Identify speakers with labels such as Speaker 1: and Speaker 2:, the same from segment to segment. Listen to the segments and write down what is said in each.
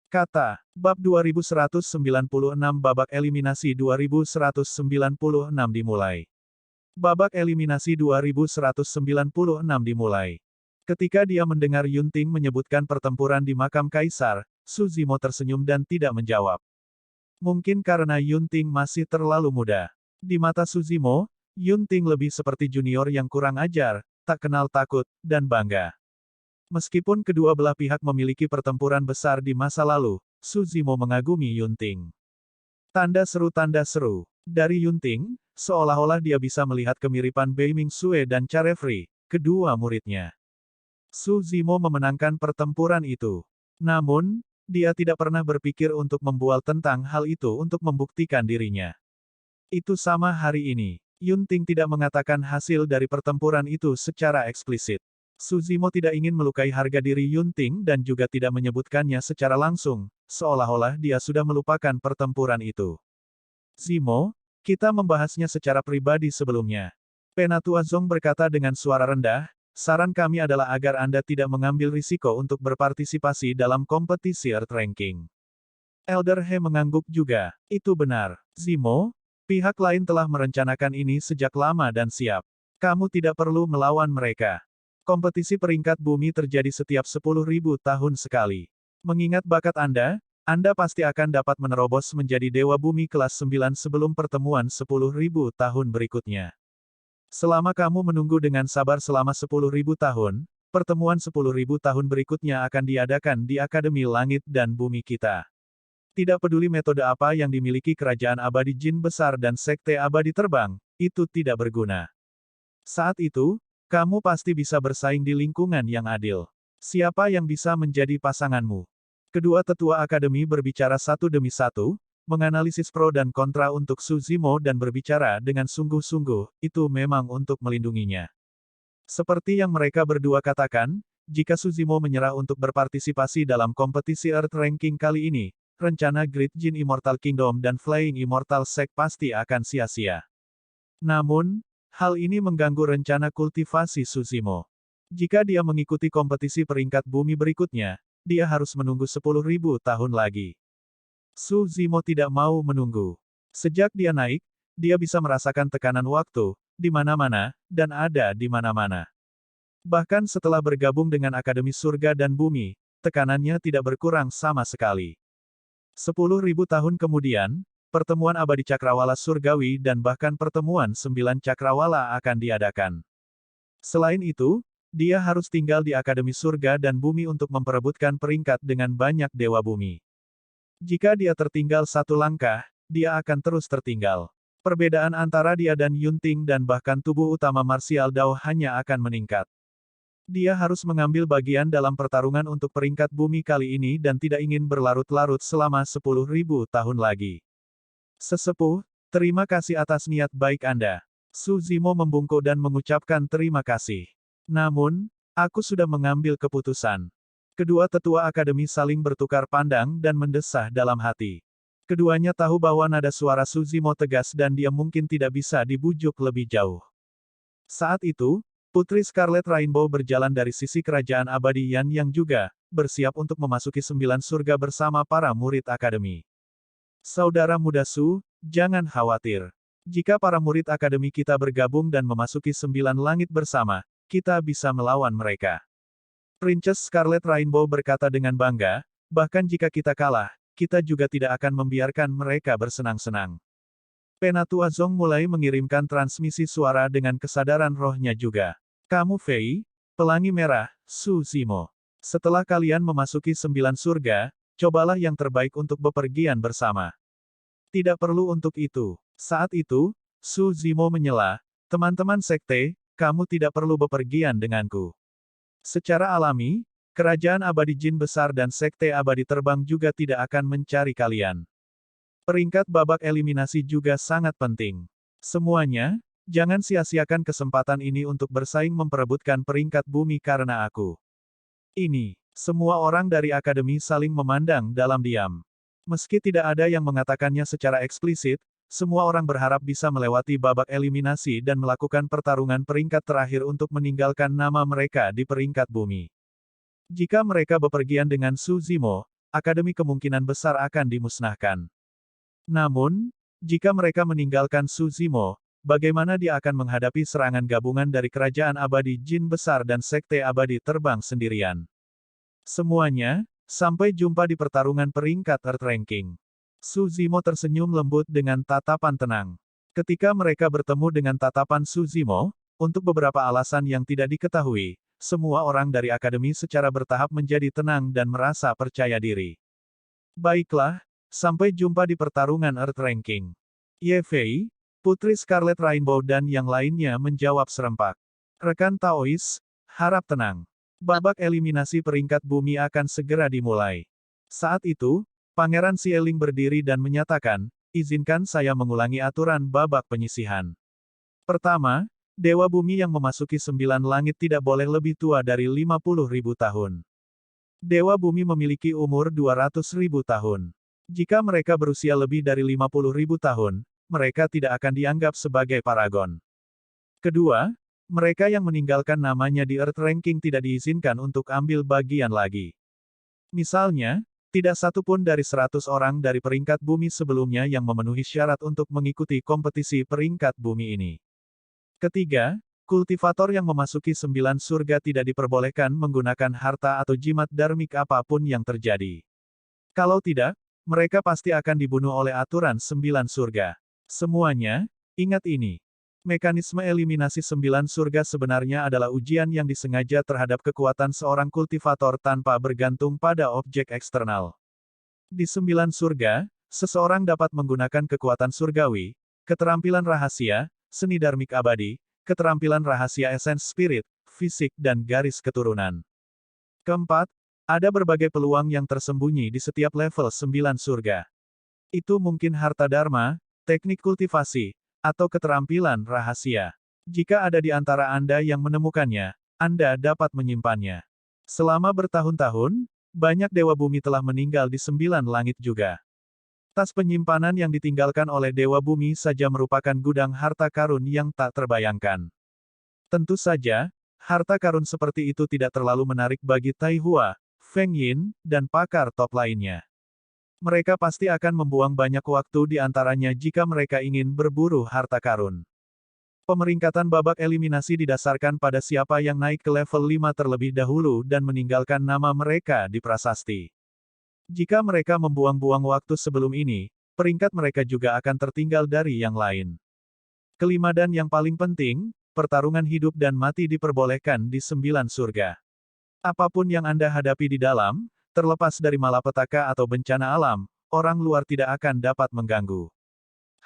Speaker 1: Kata, Bab 2196 Babak Eliminasi 2196 dimulai. Babak Eliminasi 2196 dimulai. Ketika dia mendengar Yunting menyebutkan pertempuran di makam Kaisar, Su Zimo tersenyum dan tidak menjawab. Mungkin karena Yunting masih terlalu muda. Di mata Su Zimo, Yunting lebih seperti junior yang kurang ajar, tak kenal takut, dan bangga. Meskipun kedua belah pihak memiliki pertempuran besar di masa lalu, Su Zimo mengagumi Yunting. Tanda seru dari Yunting, seolah-olah dia bisa melihat kemiripan Bei Mingsue dan Carefree, kedua muridnya. Su Zimo memenangkan pertempuran itu. Namun, dia tidak pernah berpikir untuk membual tentang hal itu untuk membuktikan dirinya. Itu sama hari ini. Yunting tidak mengatakan hasil dari pertempuran itu secara eksplisit. Su Zimo tidak ingin melukai harga diri Yunting dan juga tidak menyebutkannya secara langsung, seolah-olah dia sudah melupakan pertempuran itu. Zimo, kita membahasnya secara pribadi sebelumnya. Penatua Zong berkata dengan suara rendah, saran kami adalah agar Anda tidak mengambil risiko untuk berpartisipasi dalam kompetisi Earth Ranking. Elder He mengangguk juga. Itu benar. Zimo, pihak lain telah merencanakan ini sejak lama dan siap. Kamu tidak perlu melawan mereka. Kompetisi peringkat bumi terjadi setiap 10.000 tahun sekali. Mengingat bakat Anda pasti akan dapat menerobos menjadi Dewa Bumi kelas 9 sebelum pertemuan 10.000 tahun berikutnya. Selama kamu menunggu dengan sabar selama 10.000 tahun, pertemuan 10.000 tahun berikutnya akan diadakan di Akademi Langit dan Bumi kita. Tidak peduli metode apa yang dimiliki Kerajaan Abadi Jin Besar dan Sekte Abadi Terbang, itu tidak berguna. Saat itu, kamu pasti bisa bersaing di lingkungan yang adil. Siapa yang bisa menjadi pasanganmu? Kedua tetua akademi berbicara satu demi satu, menganalisis pro dan kontra untuk Su Zimo dan berbicara dengan sungguh-sungguh, itu memang untuk melindunginya. Seperti yang mereka berdua katakan, jika Su Zimo menyerah untuk berpartisipasi dalam kompetisi Earth Ranking kali ini, rencana Great Jin Immortal Kingdom dan Flying Immortal Sect pasti akan sia-sia. Namun, hal ini mengganggu rencana kultivasi Su Zimo. Jika dia mengikuti kompetisi peringkat bumi berikutnya, dia harus menunggu 10.000 tahun lagi. Su Zimo tidak mau menunggu. Sejak dia naik, dia bisa merasakan tekanan waktu, di mana-mana, dan ada di mana-mana. Bahkan setelah bergabung dengan Akademi Surga dan Bumi, tekanannya tidak berkurang sama sekali. 10.000 tahun kemudian, pertemuan abadi cakrawala surgawi dan bahkan pertemuan 9 cakrawala akan diadakan. Selain itu, dia harus tinggal di Akademi Surga dan Bumi untuk memperebutkan peringkat dengan banyak Dewa Bumi. Jika dia tertinggal satu langkah, dia akan terus tertinggal. Perbedaan antara dia dan Yunting dan bahkan tubuh utama Martial Dao hanya akan meningkat. Dia harus mengambil bagian dalam pertarungan untuk peringkat bumi kali ini dan tidak ingin berlarut-larut selama 10.000 tahun lagi. Sesepuh, terima kasih atas niat baik Anda. Su Zimo membungkuk dan mengucapkan terima kasih. Namun, aku sudah mengambil keputusan. Kedua tetua akademi saling bertukar pandang dan mendesah dalam hati. Keduanya tahu bahwa nada suara Su Zimo tegas dan dia mungkin tidak bisa dibujuk lebih jauh. Saat itu, Putri Scarlet Rainbow berjalan dari sisi kerajaan abadi Yan yang juga bersiap untuk memasuki 9 surga bersama para murid akademi. Saudara muda Su, jangan khawatir. Jika para murid akademi kita bergabung dan memasuki 9 langit bersama, kita bisa melawan mereka. Princess Scarlet Rainbow berkata dengan bangga, bahkan jika kita kalah, kita juga tidak akan membiarkan mereka bersenang-senang. Penatua Zong mulai mengirimkan transmisi suara dengan kesadaran rohnya juga. Kamu Fei, Pelangi Merah, Su Zimo. Setelah kalian memasuki 9 surga, cobalah yang terbaik untuk bepergian bersama. Tidak perlu untuk itu. Saat itu, Su Zimo menyela, teman-teman sekte, kamu tidak perlu bepergian denganku. Secara alami, Kerajaan Abadi Jin Besar dan Sekte Abadi Terbang juga tidak akan mencari kalian. Peringkat babak eliminasi juga sangat penting. Semuanya, jangan sia-siakan kesempatan ini untuk bersaing memperebutkan peringkat bumi karena aku. Ini, semua orang dari akademi saling memandang dalam diam. Meski tidak ada yang mengatakannya secara eksplisit, semua orang berharap bisa melewati babak eliminasi dan melakukan pertarungan peringkat terakhir untuk meninggalkan nama mereka di peringkat bumi. Jika mereka bepergian dengan Su Zimo, akademi kemungkinan besar akan dimusnahkan. Namun, jika mereka meninggalkan Suzimo, bagaimana dia akan menghadapi serangan gabungan dari Kerajaan Abadi Jin Besar dan Sekte Abadi terbang sendirian? Semuanya, sampai jumpa di pertarungan peringkat Earth Ranking. Suzimo tersenyum lembut dengan tatapan tenang. Ketika mereka bertemu dengan tatapan Suzimo, untuk beberapa alasan yang tidak diketahui, semua orang dari akademi secara bertahap menjadi tenang dan merasa percaya diri. Baiklah, sampai jumpa di pertarungan Earth Ranking. Ye Fei, Putri Scarlet Rainbow dan yang lainnya menjawab serempak. Rekan Taois, harap tenang. Babak eliminasi peringkat bumi akan segera dimulai. Saat itu, Pangeran Xieling berdiri dan menyatakan, izinkan saya mengulangi aturan babak penyisihan. Pertama, Dewa Bumi yang memasuki 9 langit tidak boleh lebih tua dari 50.000 tahun. Dewa Bumi memiliki umur 200.000 tahun. Jika mereka berusia lebih dari 50.000 tahun, mereka tidak akan dianggap sebagai paragon. Kedua, mereka yang meninggalkan namanya di Earth Ranking tidak diizinkan untuk ambil bagian lagi. Misalnya, tidak satu pun dari 100 orang dari peringkat bumi sebelumnya yang memenuhi syarat untuk mengikuti kompetisi peringkat bumi ini. Ketiga, kultivator yang memasuki 9 surga tidak diperbolehkan menggunakan harta atau jimat dharmik apapun yang terjadi. Kalau tidak, mereka pasti akan dibunuh oleh aturan 9 surga. Semuanya, ingat ini. Mekanisme eliminasi 9 surga sebenarnya adalah ujian yang disengaja terhadap kekuatan seorang kultivator tanpa bergantung pada objek eksternal. Di 9 surga, seseorang dapat menggunakan kekuatan surgawi, keterampilan rahasia, seni dharmik abadi, keterampilan rahasia esens spirit, fisik dan garis keturunan. Keempat, ada berbagai peluang yang tersembunyi di setiap level 9 surga. Itu mungkin harta dharma, teknik kultivasi, atau keterampilan rahasia. Jika ada di antara Anda yang menemukannya, Anda dapat menyimpannya. Selama bertahun-tahun, banyak Dewa Bumi telah meninggal di 9 langit juga. Tas penyimpanan yang ditinggalkan oleh Dewa Bumi saja merupakan gudang harta karun yang tak terbayangkan. Tentu saja, harta karun seperti itu tidak terlalu menarik bagi Tai Hua, Feng Yin, dan pakar top lainnya. Mereka pasti akan membuang banyak waktu di antaranya jika mereka ingin berburu harta karun. Pemeringkatan babak eliminasi didasarkan pada siapa yang naik ke level 5 terlebih dahulu dan meninggalkan nama mereka di prasasti. Jika mereka membuang-buang waktu sebelum ini, peringkat mereka juga akan tertinggal dari yang lain. Kelima dan yang paling penting, pertarungan hidup dan mati diperbolehkan di 9 surga. Apapun yang Anda hadapi di dalam, terlepas dari malapetaka atau bencana alam, orang luar tidak akan dapat mengganggu.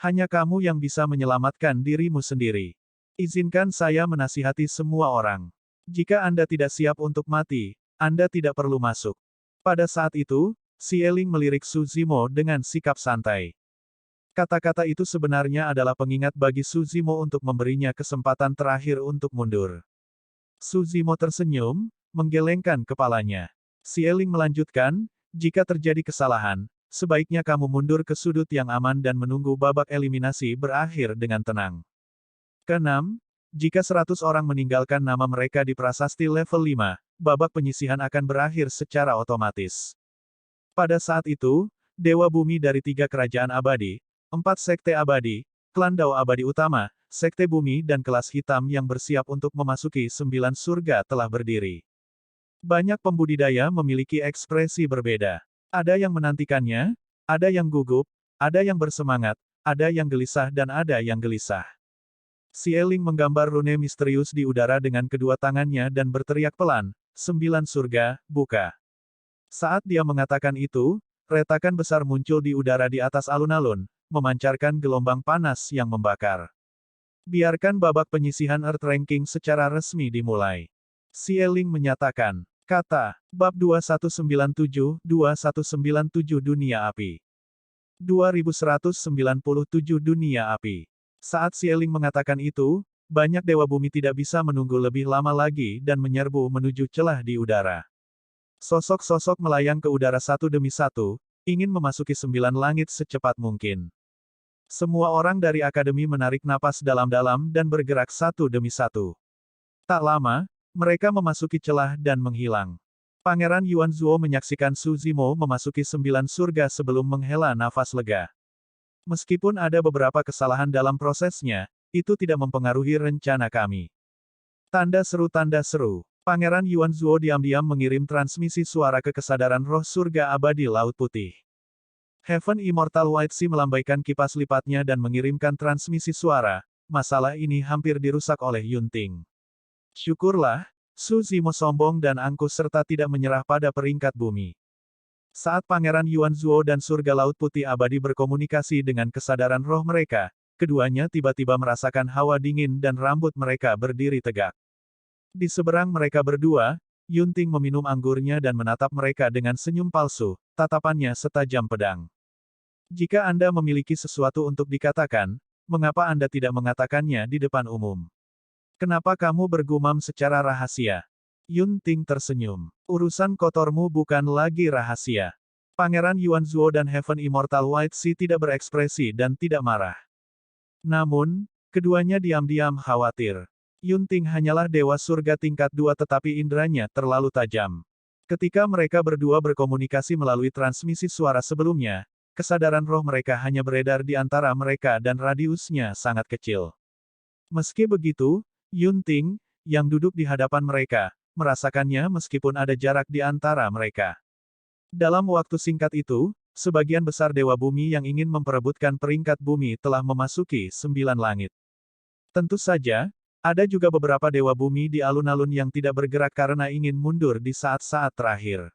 Speaker 1: Hanya kamu yang bisa menyelamatkan dirimu sendiri. Izinkan saya menasihati semua orang. Jika Anda tidak siap untuk mati, Anda tidak perlu masuk. Pada saat itu, Xieling melirik Suzimo dengan sikap santai. Kata-kata itu sebenarnya adalah pengingat bagi Suzimo untuk memberinya kesempatan terakhir untuk mundur. Suzimo tersenyum, menggelengkan kepalanya. Xieling melanjutkan, jika terjadi kesalahan, sebaiknya kamu mundur ke sudut yang aman dan menunggu babak eliminasi berakhir dengan tenang. Keenam, jika 100 orang meninggalkan nama mereka di prasasti level 5, babak penyisihan akan berakhir secara otomatis. Pada saat itu, Dewa Bumi dari 3 kerajaan abadi, 4 sekte abadi, klan Dao abadi utama, sekte bumi dan kelas hitam yang bersiap untuk memasuki 9 surga telah berdiri. Banyak pembudidaya memiliki ekspresi berbeda. Ada yang menantikannya, ada yang gugup, ada yang bersemangat, ada yang gelisah dan ada yang gelisah. Xieling menggambar rune misterius di udara dengan kedua tangannya dan berteriak pelan, 9 surga, buka. Saat dia mengatakan itu, retakan besar muncul di udara di atas alun-alun, memancarkan gelombang panas yang membakar. Biarkan babak penyisihan Earth Ranking secara resmi dimulai. Xieling menyatakan, kata, Bab 2197 Dunia Api. 2197 Dunia Api. Saat Xieling mengatakan itu, banyak Dewa Bumi tidak bisa menunggu lebih lama lagi dan menyerbu menuju celah di udara. Sosok-sosok melayang ke udara satu demi satu, ingin memasuki 9 langit secepat mungkin. Semua orang dari akademi menarik napas dalam-dalam dan bergerak satu demi satu. Tak lama, mereka memasuki celah dan menghilang. Pangeran Yuanzuo menyaksikan Su Zimo memasuki 9 surga sebelum menghela nafas lega. Meskipun ada beberapa kesalahan dalam prosesnya, itu tidak mempengaruhi rencana kami. Tanda seru tanda seru. Pangeran Yuanzuo diam-diam mengirim transmisi suara ke kesadaran roh surga abadi Laut Putih. Heaven Immortal White Sea melambaikan kipas lipatnya dan mengirimkan transmisi suara. Masalah ini hampir dirusak oleh Yunting. Syukurlah, Su Zimo sombong dan angkuh serta tidak menyerah pada peringkat bumi. Saat Pangeran Yuanzuo dan Surga Laut Putih Abadi berkomunikasi dengan kesadaran roh mereka, keduanya tiba-tiba merasakan hawa dingin dan rambut mereka berdiri tegak. Di seberang mereka berdua, Yunting meminum anggurnya dan menatap mereka dengan senyum palsu, tatapannya setajam pedang. Jika Anda memiliki sesuatu untuk dikatakan, mengapa Anda tidak mengatakannya di depan umum? Kenapa kamu bergumam secara rahasia? Yunting tersenyum. Urusan kotormu bukan lagi rahasia. Pangeran Yuanzuo dan Heaven Immortal White Sea tidak berekspresi dan tidak marah. Namun, keduanya diam-diam khawatir. Yunting hanyalah dewa surga tingkat 2 tetapi inderanya terlalu tajam. Ketika mereka berdua berkomunikasi melalui transmisi suara sebelumnya, kesadaran roh mereka hanya beredar di antara mereka dan radiusnya sangat kecil. Meski begitu, Yunting, yang duduk di hadapan mereka, merasakannya meskipun ada jarak di antara mereka. Dalam waktu singkat itu, sebagian besar dewa bumi yang ingin memperebutkan peringkat bumi telah memasuki 9 langit. Tentu saja, ada juga beberapa dewa bumi di alun-alun yang tidak bergerak karena ingin mundur di saat-saat terakhir.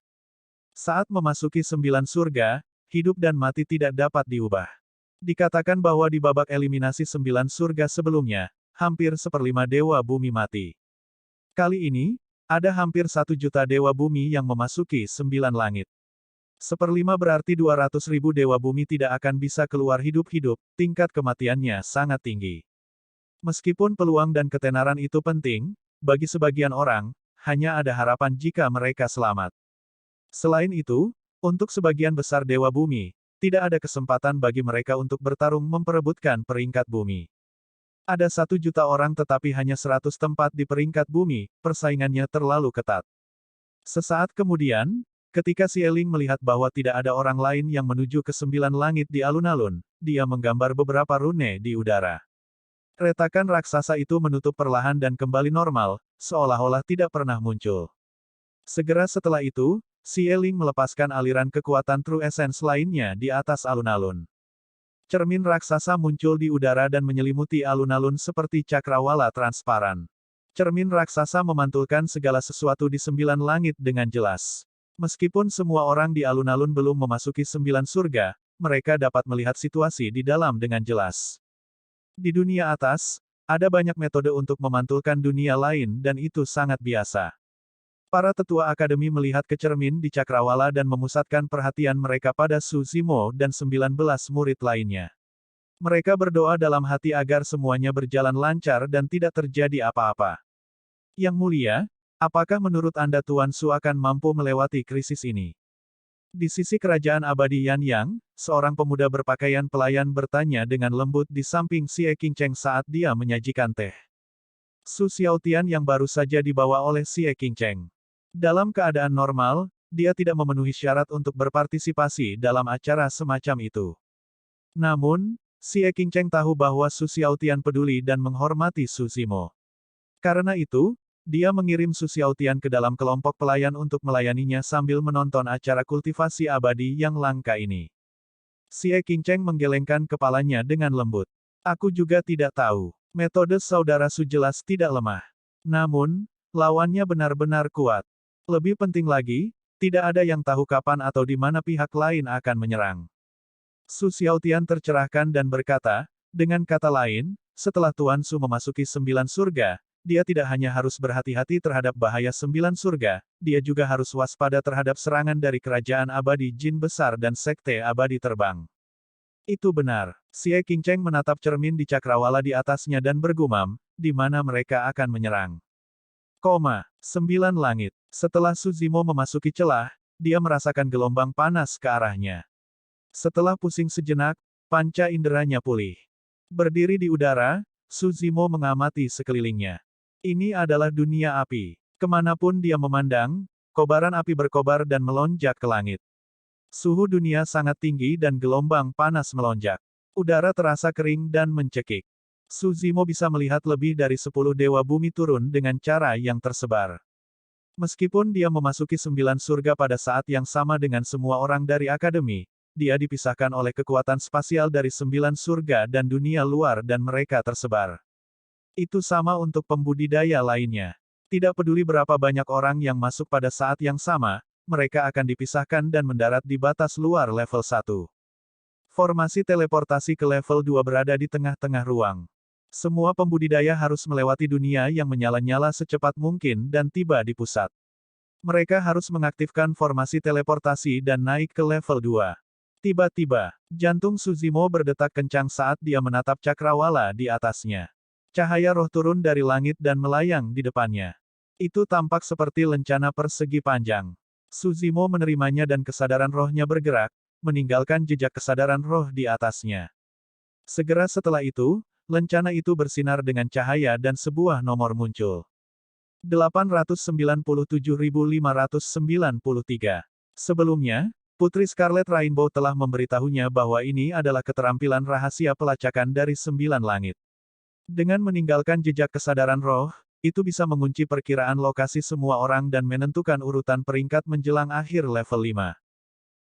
Speaker 1: Saat memasuki 9 surga, hidup dan mati tidak dapat diubah. Dikatakan bahwa di babak eliminasi 9 surga sebelumnya, hampir 1/5 dewa bumi mati. Kali ini, ada hampir 1 juta dewa bumi yang memasuki 9 langit. 1/5 berarti 200.000 dewa bumi tidak akan bisa keluar hidup-hidup, tingkat kematiannya sangat tinggi. Meskipun peluang dan ketenaran itu penting, bagi sebagian orang, hanya ada harapan jika mereka selamat. Selain itu, untuk sebagian besar dewa bumi, tidak ada kesempatan bagi mereka untuk bertarung memperebutkan peringkat bumi. Ada 1 juta orang tetapi hanya 100 tempat di peringkat bumi, persaingannya terlalu ketat. Sesaat kemudian, ketika Xieling melihat bahwa tidak ada orang lain yang menuju ke 9 langit di alun-alun, dia menggambar beberapa rune di udara. Retakan raksasa itu menutup perlahan dan kembali normal, seolah-olah tidak pernah muncul. Segera setelah itu, Xieling melepaskan aliran kekuatan True Essence lainnya di atas alun-alun. Cermin raksasa muncul di udara dan menyelimuti alun-alun seperti cakrawala transparan. Cermin raksasa memantulkan segala sesuatu di 9 langit dengan jelas. Meskipun semua orang di alun-alun belum memasuki 9 surga, mereka dapat melihat situasi di dalam dengan jelas. Di dunia atas, ada banyak metode untuk memantulkan dunia lain dan itu sangat biasa. Para tetua akademi melihat ke cermin di cakrawala dan memusatkan perhatian mereka pada Su Zimo dan 19 murid lainnya. Mereka berdoa dalam hati agar semuanya berjalan lancar dan tidak terjadi apa-apa. Yang mulia, apakah menurut Anda Tuan Su akan mampu melewati krisis ini? Di sisi kerajaan abadi Yanyang, seorang pemuda berpakaian pelayan bertanya dengan lembut di samping Xie Qingcheng saat dia menyajikan teh. Su Xiaotian yang baru saja dibawa oleh Xie Qingcheng. Dalam keadaan normal, dia tidak memenuhi syarat untuk berpartisipasi dalam acara semacam itu. Namun, Xie Qingcheng tahu bahwa Su Xiaotian peduli dan menghormati Su Zimo. Karena itu, dia mengirim Su Xiaotian ke dalam kelompok pelayan untuk melayaninya sambil menonton acara kultivasi abadi yang langka ini. Xie Qingcheng menggelengkan kepalanya dengan lembut. Aku juga tidak tahu. Metode saudara Su jelas tidak lemah. Namun, lawannya benar-benar kuat. Lebih penting lagi, tidak ada yang tahu kapan atau di mana pihak lain akan menyerang. Su Xiaotian tercerahkan dan berkata, dengan kata lain, setelah Tuan Su memasuki 9 surga, dia tidak hanya harus berhati-hati terhadap bahaya 9 surga, dia juga harus waspada terhadap serangan dari kerajaan abadi jin besar dan sekte abadi terbang. Itu benar. Xie Qingcheng menatap cermin di cakrawala di atasnya dan bergumam, di mana mereka akan menyerang. 9 langit. Setelah Su Zimo memasuki celah, dia merasakan gelombang panas ke arahnya. Setelah pusing sejenak, panca inderanya pulih. Berdiri di udara, Su Zimo mengamati sekelilingnya. Ini adalah dunia api. Kemanapun dia memandang, Kobaran api berkobar dan melonjak ke langit. Suhu dunia sangat tinggi dan gelombang panas melonjak. Udara terasa kering dan mencekik. Suzimo bisa melihat lebih dari 10 dewa bumi turun dengan cara yang tersebar. Meskipun dia memasuki 9 surga pada saat yang sama dengan semua orang dari akademi, dia dipisahkan oleh kekuatan spasial dari 9 surga dan dunia luar dan mereka tersebar. Itu sama untuk pembudidaya lainnya. Tidak peduli berapa banyak orang yang masuk pada saat yang sama, mereka akan dipisahkan dan mendarat di batas luar level 1. Formasi teleportasi ke level 2 berada di tengah-tengah ruang. Semua pembudidaya harus melewati dunia yang menyala-nyala secepat mungkin dan tiba di pusat. Mereka harus mengaktifkan formasi teleportasi dan naik ke level 2. Tiba-tiba, jantung Suzimo berdetak kencang saat dia menatap cakrawala di atasnya. Cahaya roh turun dari langit dan melayang di depannya. Itu tampak seperti lencana persegi panjang. Suzimo menerimanya dan kesadaran rohnya bergerak, meninggalkan jejak kesadaran roh di atasnya. Segera setelah itu, lencana itu bersinar dengan cahaya dan sebuah nomor muncul. 897.593. Sebelumnya, Putri Scarlet Rainbow telah memberitahunya bahwa ini adalah keterampilan rahasia pelacakan dari 9 langit. Dengan meninggalkan jejak kesadaran roh, itu bisa mengunci perkiraan lokasi semua orang dan menentukan urutan peringkat menjelang akhir level 5.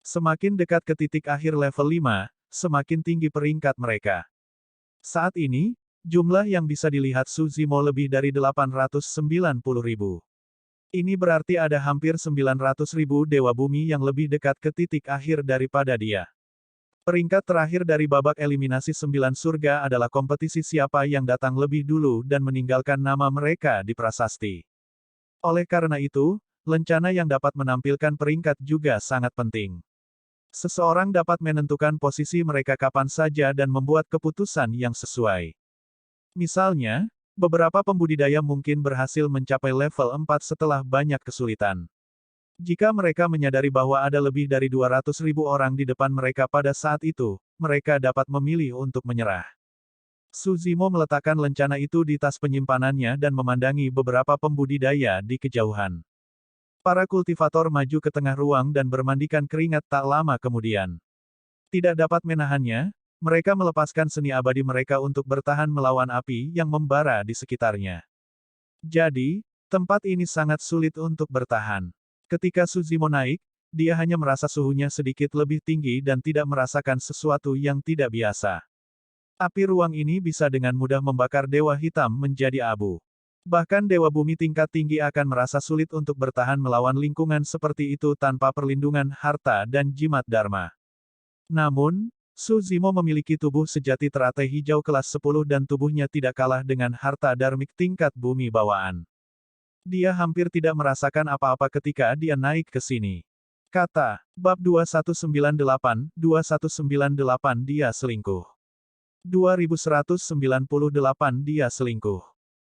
Speaker 1: Semakin dekat ke titik akhir level 5, semakin tinggi peringkat mereka. Saat ini, jumlah yang bisa dilihat Suzimo lebih dari 890.000. Ini berarti ada hampir 900.000 dewa bumi yang lebih dekat ke titik akhir daripada dia. Peringkat terakhir dari babak eliminasi 9 surga adalah kompetisi siapa yang datang lebih dulu dan meninggalkan nama mereka di prasasti. Oleh karena itu, lencana yang dapat menampilkan peringkat juga sangat penting. Seseorang dapat menentukan posisi mereka kapan saja dan membuat keputusan yang sesuai. Misalnya, beberapa pembudidaya mungkin berhasil mencapai level 4 setelah banyak kesulitan. Jika mereka menyadari bahwa ada lebih dari 200.000 orang di depan mereka pada saat itu, mereka dapat memilih untuk menyerah. Suzimo meletakkan lencana itu di tas penyimpanannya dan memandangi beberapa pembudidaya di kejauhan. Para kultivator maju ke tengah ruang dan bermandikan keringat tak lama kemudian. Tidak dapat menahannya, mereka melepaskan seni abadi mereka untuk bertahan melawan api yang membara di sekitarnya. Jadi, tempat ini sangat sulit untuk bertahan. Ketika Suzimo naik, dia hanya merasa suhunya sedikit lebih tinggi dan tidak merasakan sesuatu yang tidak biasa. Api ruang ini bisa dengan mudah membakar dewa hitam menjadi abu. Bahkan dewa bumi tingkat tinggi akan merasa sulit untuk bertahan melawan lingkungan seperti itu tanpa perlindungan harta dan jimat dharma. Namun, Suzimo memiliki tubuh sejati teratai hijau kelas 10 dan tubuhnya tidak kalah dengan harta dharmik tingkat bumi bawaan. Dia hampir tidak merasakan apa-apa ketika dia naik ke sini. Kata, bab 2198 dia selingkuh. 2198 dia selingkuh.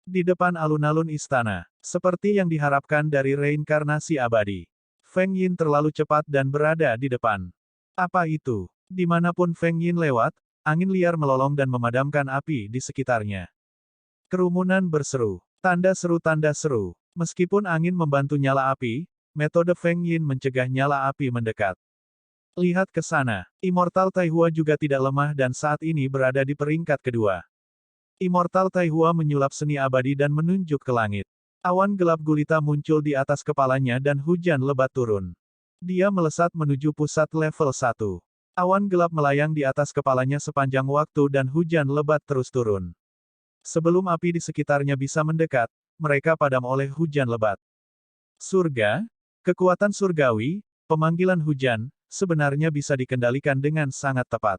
Speaker 1: Di depan alun-alun istana, seperti yang diharapkan dari reinkarnasi abadi. Feng Yin terlalu cepat dan berada di depan. Apa itu? Dimanapun Feng Yin lewat, angin liar melolong dan memadamkan api di sekitarnya. Kerumunan berseru. Tanda seru tanda seru. Meskipun angin membantu nyala api, metode Feng Yin mencegah nyala api mendekat. Lihat ke sana. Immortal Taihua juga tidak lemah dan saat ini berada di peringkat kedua. Immortal Taihua menyulap seni abadi dan menunjuk ke langit. Awan gelap gulita muncul di atas kepalanya dan hujan lebat turun. Dia melesat menuju pusat level 1. Awan gelap melayang di atas kepalanya sepanjang waktu dan hujan lebat terus turun. Sebelum api di sekitarnya bisa mendekat, mereka padam oleh hujan lebat. Surga, kekuatan surgawi, pemanggilan hujan, sebenarnya bisa dikendalikan dengan sangat tepat.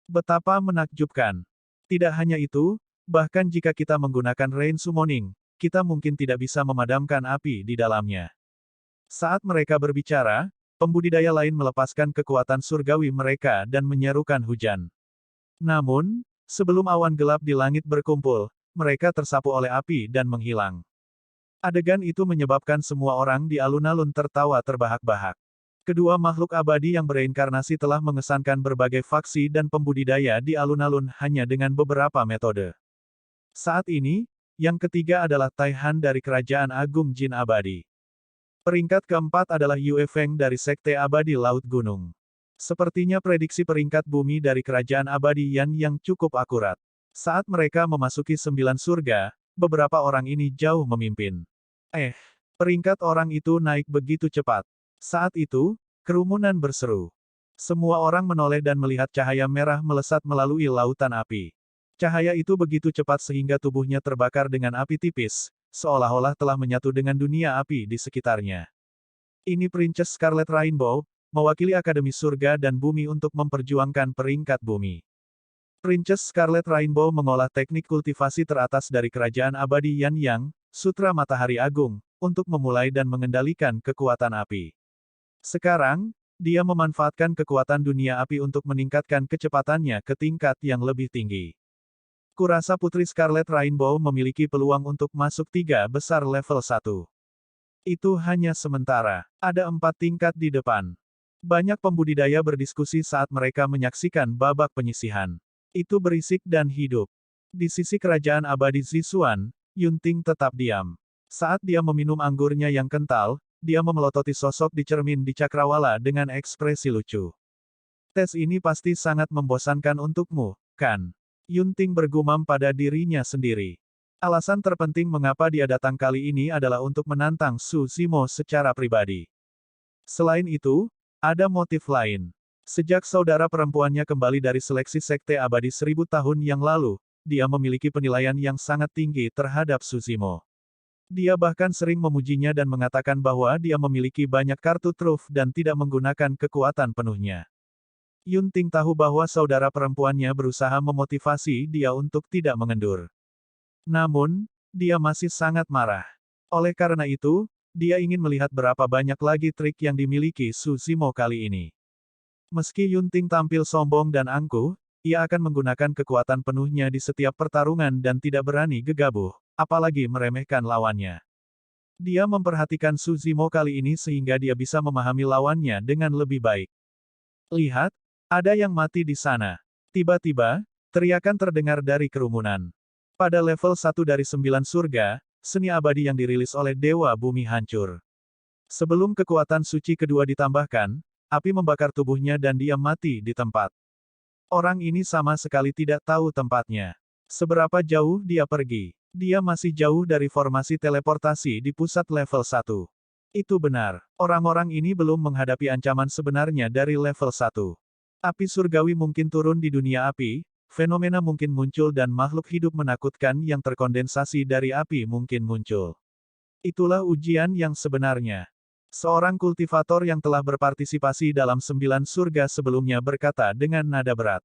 Speaker 1: Betapa menakjubkan. Tidak hanya itu, bahkan jika kita menggunakan Rain Summoning, kita mungkin tidak bisa memadamkan api di dalamnya. Saat mereka berbicara, pembudidaya lain melepaskan kekuatan surgawi mereka dan menyerukan hujan. Namun, sebelum awan gelap di langit berkumpul, mereka tersapu oleh api dan menghilang. Adegan itu menyebabkan semua orang di alun-alun tertawa terbahak-bahak. Kedua makhluk abadi yang bereinkarnasi telah mengesankan berbagai faksi dan pembudidaya di alun-alun hanya dengan beberapa metode. Saat ini, yang ketiga adalah Taihan dari Kerajaan Agung Jin Abadi. Peringkat keempat adalah Yue Feng dari Sekte Abadi Laut Gunung. Sepertinya prediksi peringkat bumi dari Kerajaan Abadi Yan yang cukup akurat. Saat mereka memasuki 9 surga, beberapa orang ini jauh memimpin. Peringkat orang itu naik begitu cepat. Saat itu, kerumunan berseru. Semua orang menoleh dan melihat cahaya merah melesat melalui lautan api. Cahaya itu begitu cepat sehingga tubuhnya terbakar dengan api tipis, seolah-olah telah menyatu dengan dunia api di sekitarnya. Ini Princess Scarlet Rainbow, mewakili Akademi Surga dan Bumi untuk memperjuangkan peringkat bumi. Princess Scarlet Rainbow mengolah teknik kultivasi teratas dari Kerajaan Abadi Yan Yang, Sutra Matahari Agung, untuk memulai dan mengendalikan kekuatan api. Sekarang, dia memanfaatkan kekuatan dunia api untuk meningkatkan kecepatannya ke tingkat yang lebih tinggi. Kurasa Putri Scarlet Rainbow memiliki peluang untuk masuk 3 besar level 1. Itu hanya sementara. Ada 4 tingkat di depan. Banyak pembudidaya berdiskusi saat mereka menyaksikan babak penyisihan. Itu berisik dan hidup. Di sisi Kerajaan Abadi Zixuan, Yunting tetap diam. Saat dia meminum anggurnya yang kental, dia memelototi sosok di cermin di cakrawala dengan ekspresi lucu. Tes ini pasti sangat membosankan untukmu, kan? Yunting bergumam pada dirinya sendiri. Alasan terpenting mengapa dia datang kali ini adalah untuk menantang Su Zimo secara pribadi. Selain itu, ada motif lain. Sejak saudara perempuannya kembali dari seleksi Sekte Abadi 1000 tahun yang lalu, dia memiliki penilaian yang sangat tinggi terhadap Su Zimo. Dia bahkan sering memujinya dan mengatakan bahwa dia memiliki banyak kartu truf dan tidak menggunakan kekuatan penuhnya. Yunting tahu bahwa saudara perempuannya berusaha memotivasi dia untuk tidak mengendur. Namun, dia masih sangat marah. Oleh karena itu, dia ingin melihat berapa banyak lagi trik yang dimiliki Su Zimo kali ini. Meski Yunting tampil sombong dan angkuh, ia akan menggunakan kekuatan penuhnya di setiap pertarungan dan tidak berani gegabah, apalagi meremehkan lawannya. Dia memperhatikan Su Zimo kali ini sehingga dia bisa memahami lawannya dengan lebih baik. Lihat, ada yang mati di sana. Tiba-tiba, teriakan terdengar dari kerumunan. Pada level 1 dari 9 surga, seni abadi yang dirilis oleh Dewa Bumi hancur. Sebelum kekuatan suci kedua ditambahkan, api membakar tubuhnya dan dia mati di tempat. Orang ini sama sekali tidak tahu tempatnya. Seberapa jauh dia pergi? Dia masih jauh dari formasi teleportasi di pusat level 1. Itu benar, orang-orang ini belum menghadapi ancaman sebenarnya dari level 1. Api surgawi mungkin turun di dunia api, fenomena mungkin muncul dan makhluk hidup menakutkan yang terkondensasi dari api mungkin muncul. Itulah ujian yang sebenarnya. Seorang kultivator yang telah berpartisipasi dalam 9 surga sebelumnya berkata dengan nada berat.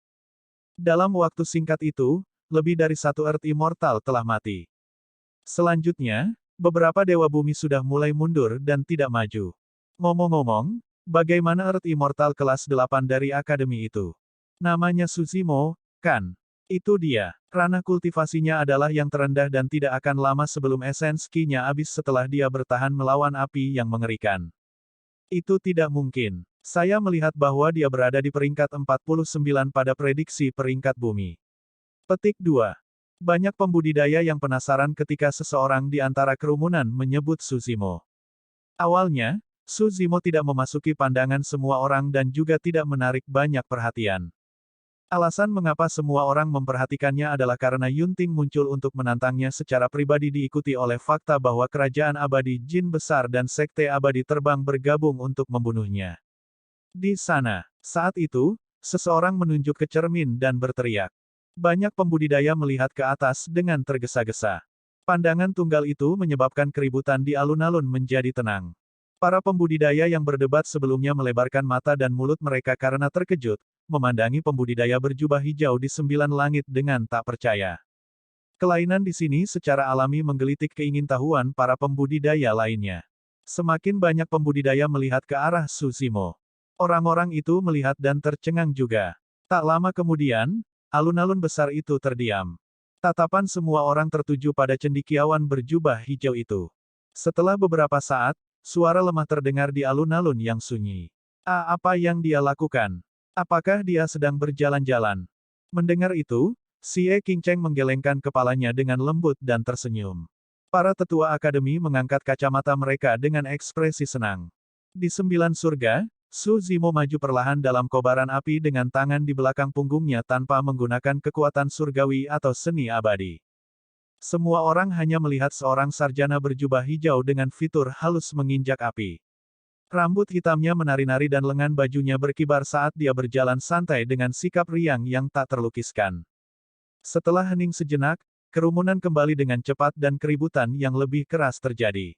Speaker 1: Dalam waktu singkat itu, lebih dari 1 Earth Immortal telah mati. Selanjutnya, beberapa Dewa Bumi sudah mulai mundur dan tidak maju. Ngomong-ngomong, bagaimana Earth Immortal kelas 8 dari Akademi itu? Namanya Su Zimo, kan? Itu dia. Ranah kultivasinya adalah yang terendah dan tidak akan lama sebelum esens ki-nya habis setelah dia bertahan melawan api yang mengerikan. Itu tidak mungkin. Saya melihat bahwa dia berada di peringkat 49 pada prediksi peringkat bumi. Petik 2. Banyak pembudidaya yang penasaran ketika seseorang di antara kerumunan menyebut Su Zimo. Awalnya, Su Zimo tidak memasuki pandangan semua orang dan juga tidak menarik banyak perhatian. Alasan mengapa semua orang memperhatikannya adalah karena Yunting muncul untuk menantangnya secara pribadi diikuti oleh fakta bahwa Kerajaan Abadi Jin Besar dan Sekte Abadi Terbang bergabung untuk membunuhnya. Di sana, saat itu, seseorang menunjuk ke cermin dan berteriak. Banyak pembudidaya melihat ke atas dengan tergesa-gesa. Pandangan tunggal itu menyebabkan keributan di alun-alun menjadi tenang. Para pembudidaya yang berdebat sebelumnya melebarkan mata dan mulut mereka karena terkejut, memandangi pembudidaya berjubah hijau di 9 langit dengan tak percaya. Kelainan di sini secara alami menggelitik keingintahuan para pembudidaya lainnya. Semakin banyak pembudidaya melihat ke arah Su Zimo. Orang-orang itu melihat dan tercengang juga. Tak lama kemudian, alun-alun besar itu terdiam. Tatapan semua orang tertuju pada cendekiawan berjubah hijau itu. Setelah beberapa saat, suara lemah terdengar di alun-alun yang sunyi. Apa yang dia lakukan? Apakah dia sedang berjalan-jalan? Mendengar itu, Xie Qingcheng menggelengkan kepalanya dengan lembut dan tersenyum. Para tetua akademi mengangkat kacamata mereka dengan ekspresi senang. Di 9 surga, Su Zimo maju perlahan dalam kobaran api dengan tangan di belakang punggungnya tanpa menggunakan kekuatan surgawi atau seni abadi. Semua orang hanya melihat seorang sarjana berjubah hijau dengan fitur halus menginjak api. Rambut hitamnya menari-nari dan lengan bajunya berkibar saat dia berjalan santai dengan sikap riang yang tak terlukiskan. Setelah hening sejenak, kerumunan kembali dengan cepat dan keributan yang lebih keras terjadi.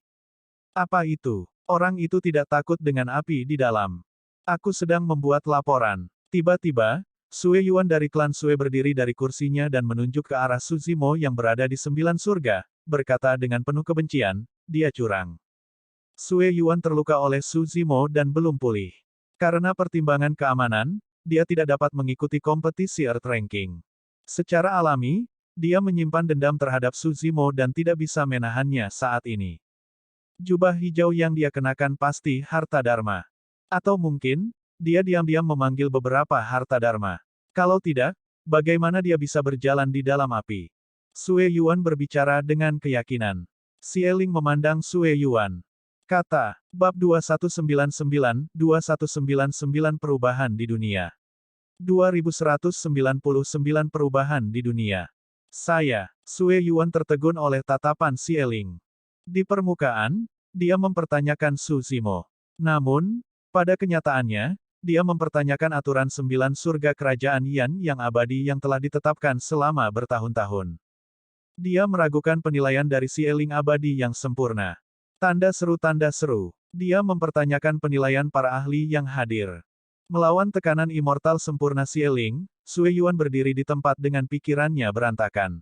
Speaker 1: Apa itu? Orang itu tidak takut dengan api di dalam. Aku sedang membuat laporan. Tiba-tiba, Sue Yuan dari klan Sue berdiri dari kursinya dan menunjuk ke arah Su Zimo yang berada di 9 surga, berkata dengan penuh kebencian, dia curang. Sue Yuan terluka oleh Su Zimo dan belum pulih. Karena pertimbangan keamanan, dia tidak dapat mengikuti kompetisi Earth Ranking. Secara alami, dia menyimpan dendam terhadap Su Zimo dan tidak bisa menahannya saat ini. Jubah hijau yang dia kenakan pasti harta dharma. Atau mungkin, dia diam-diam memanggil beberapa harta dharma. Kalau tidak, bagaimana dia bisa berjalan di dalam api? Sue Yuan berbicara dengan keyakinan. Xie memandang Sue Yuan. Kata, Bab 2199 Perubahan di Dunia. 2199 Perubahan di Dunia. Saya, Sue Yuan tertegun oleh tatapan Xie. Di permukaan, dia mempertanyakan Su Zimo. Namun, pada kenyataannya, dia mempertanyakan aturan 9 surga kerajaan Yan yang abadi yang telah ditetapkan selama bertahun-tahun. Dia meragukan penilaian dari Xie abadi yang sempurna. Tanda seru. Dia mempertanyakan penilaian para ahli yang hadir. Melawan tekanan immortal sempurna Xie Sue Yuan berdiri di tempat dengan pikirannya berantakan.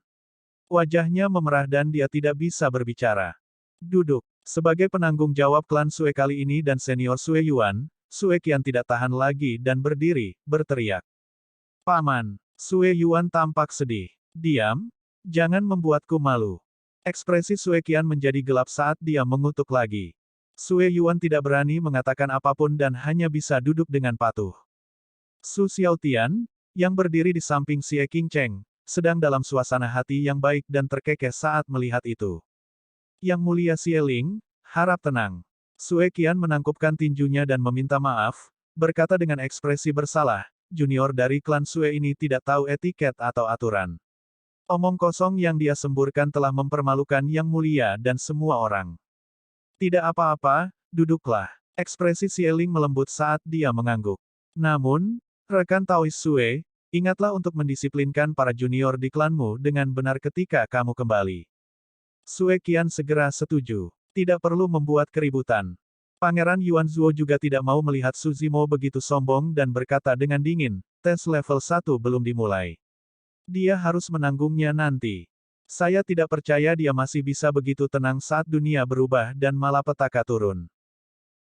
Speaker 1: Wajahnya memerah dan dia tidak bisa berbicara. Duduk. Sebagai penanggung jawab klan Sue kali ini dan senior Sue Yuan, Sue Qian tidak tahan lagi dan berdiri, berteriak. Paman, Sue Yuan tampak sedih. Diam, jangan membuatku malu. Ekspresi Sue Qian menjadi gelap saat dia mengutuk lagi. Sue Yuan tidak berani mengatakan apapun dan hanya bisa duduk dengan patuh. Su Xiaotian, yang berdiri di samping Xie Qingcheng, sedang dalam suasana hati yang baik dan terkekeh saat melihat itu. Yang mulia Xie harap tenang. Sue Qian menangkupkan tinjunya dan meminta maaf, berkata dengan ekspresi bersalah, junior dari klan Sue ini tidak tahu etiket atau aturan. Omong kosong yang dia semburkan telah mempermalukan Yang Mulia dan semua orang. Tidak apa-apa, duduklah. Ekspresi Xie melembut saat dia mengangguk. Namun, rekan Taois Sue, ingatlah untuk mendisiplinkan para junior di klanmu dengan benar ketika kamu kembali. Sue Qian segera setuju. Tidak perlu membuat keributan. Pangeran Yuan Zuo juga tidak mau melihat Su Zimo begitu sombong dan berkata dengan dingin, tes level 1 belum dimulai. Dia harus menanggungnya nanti. Saya tidak percaya dia masih bisa begitu tenang saat dunia berubah dan malapetaka turun.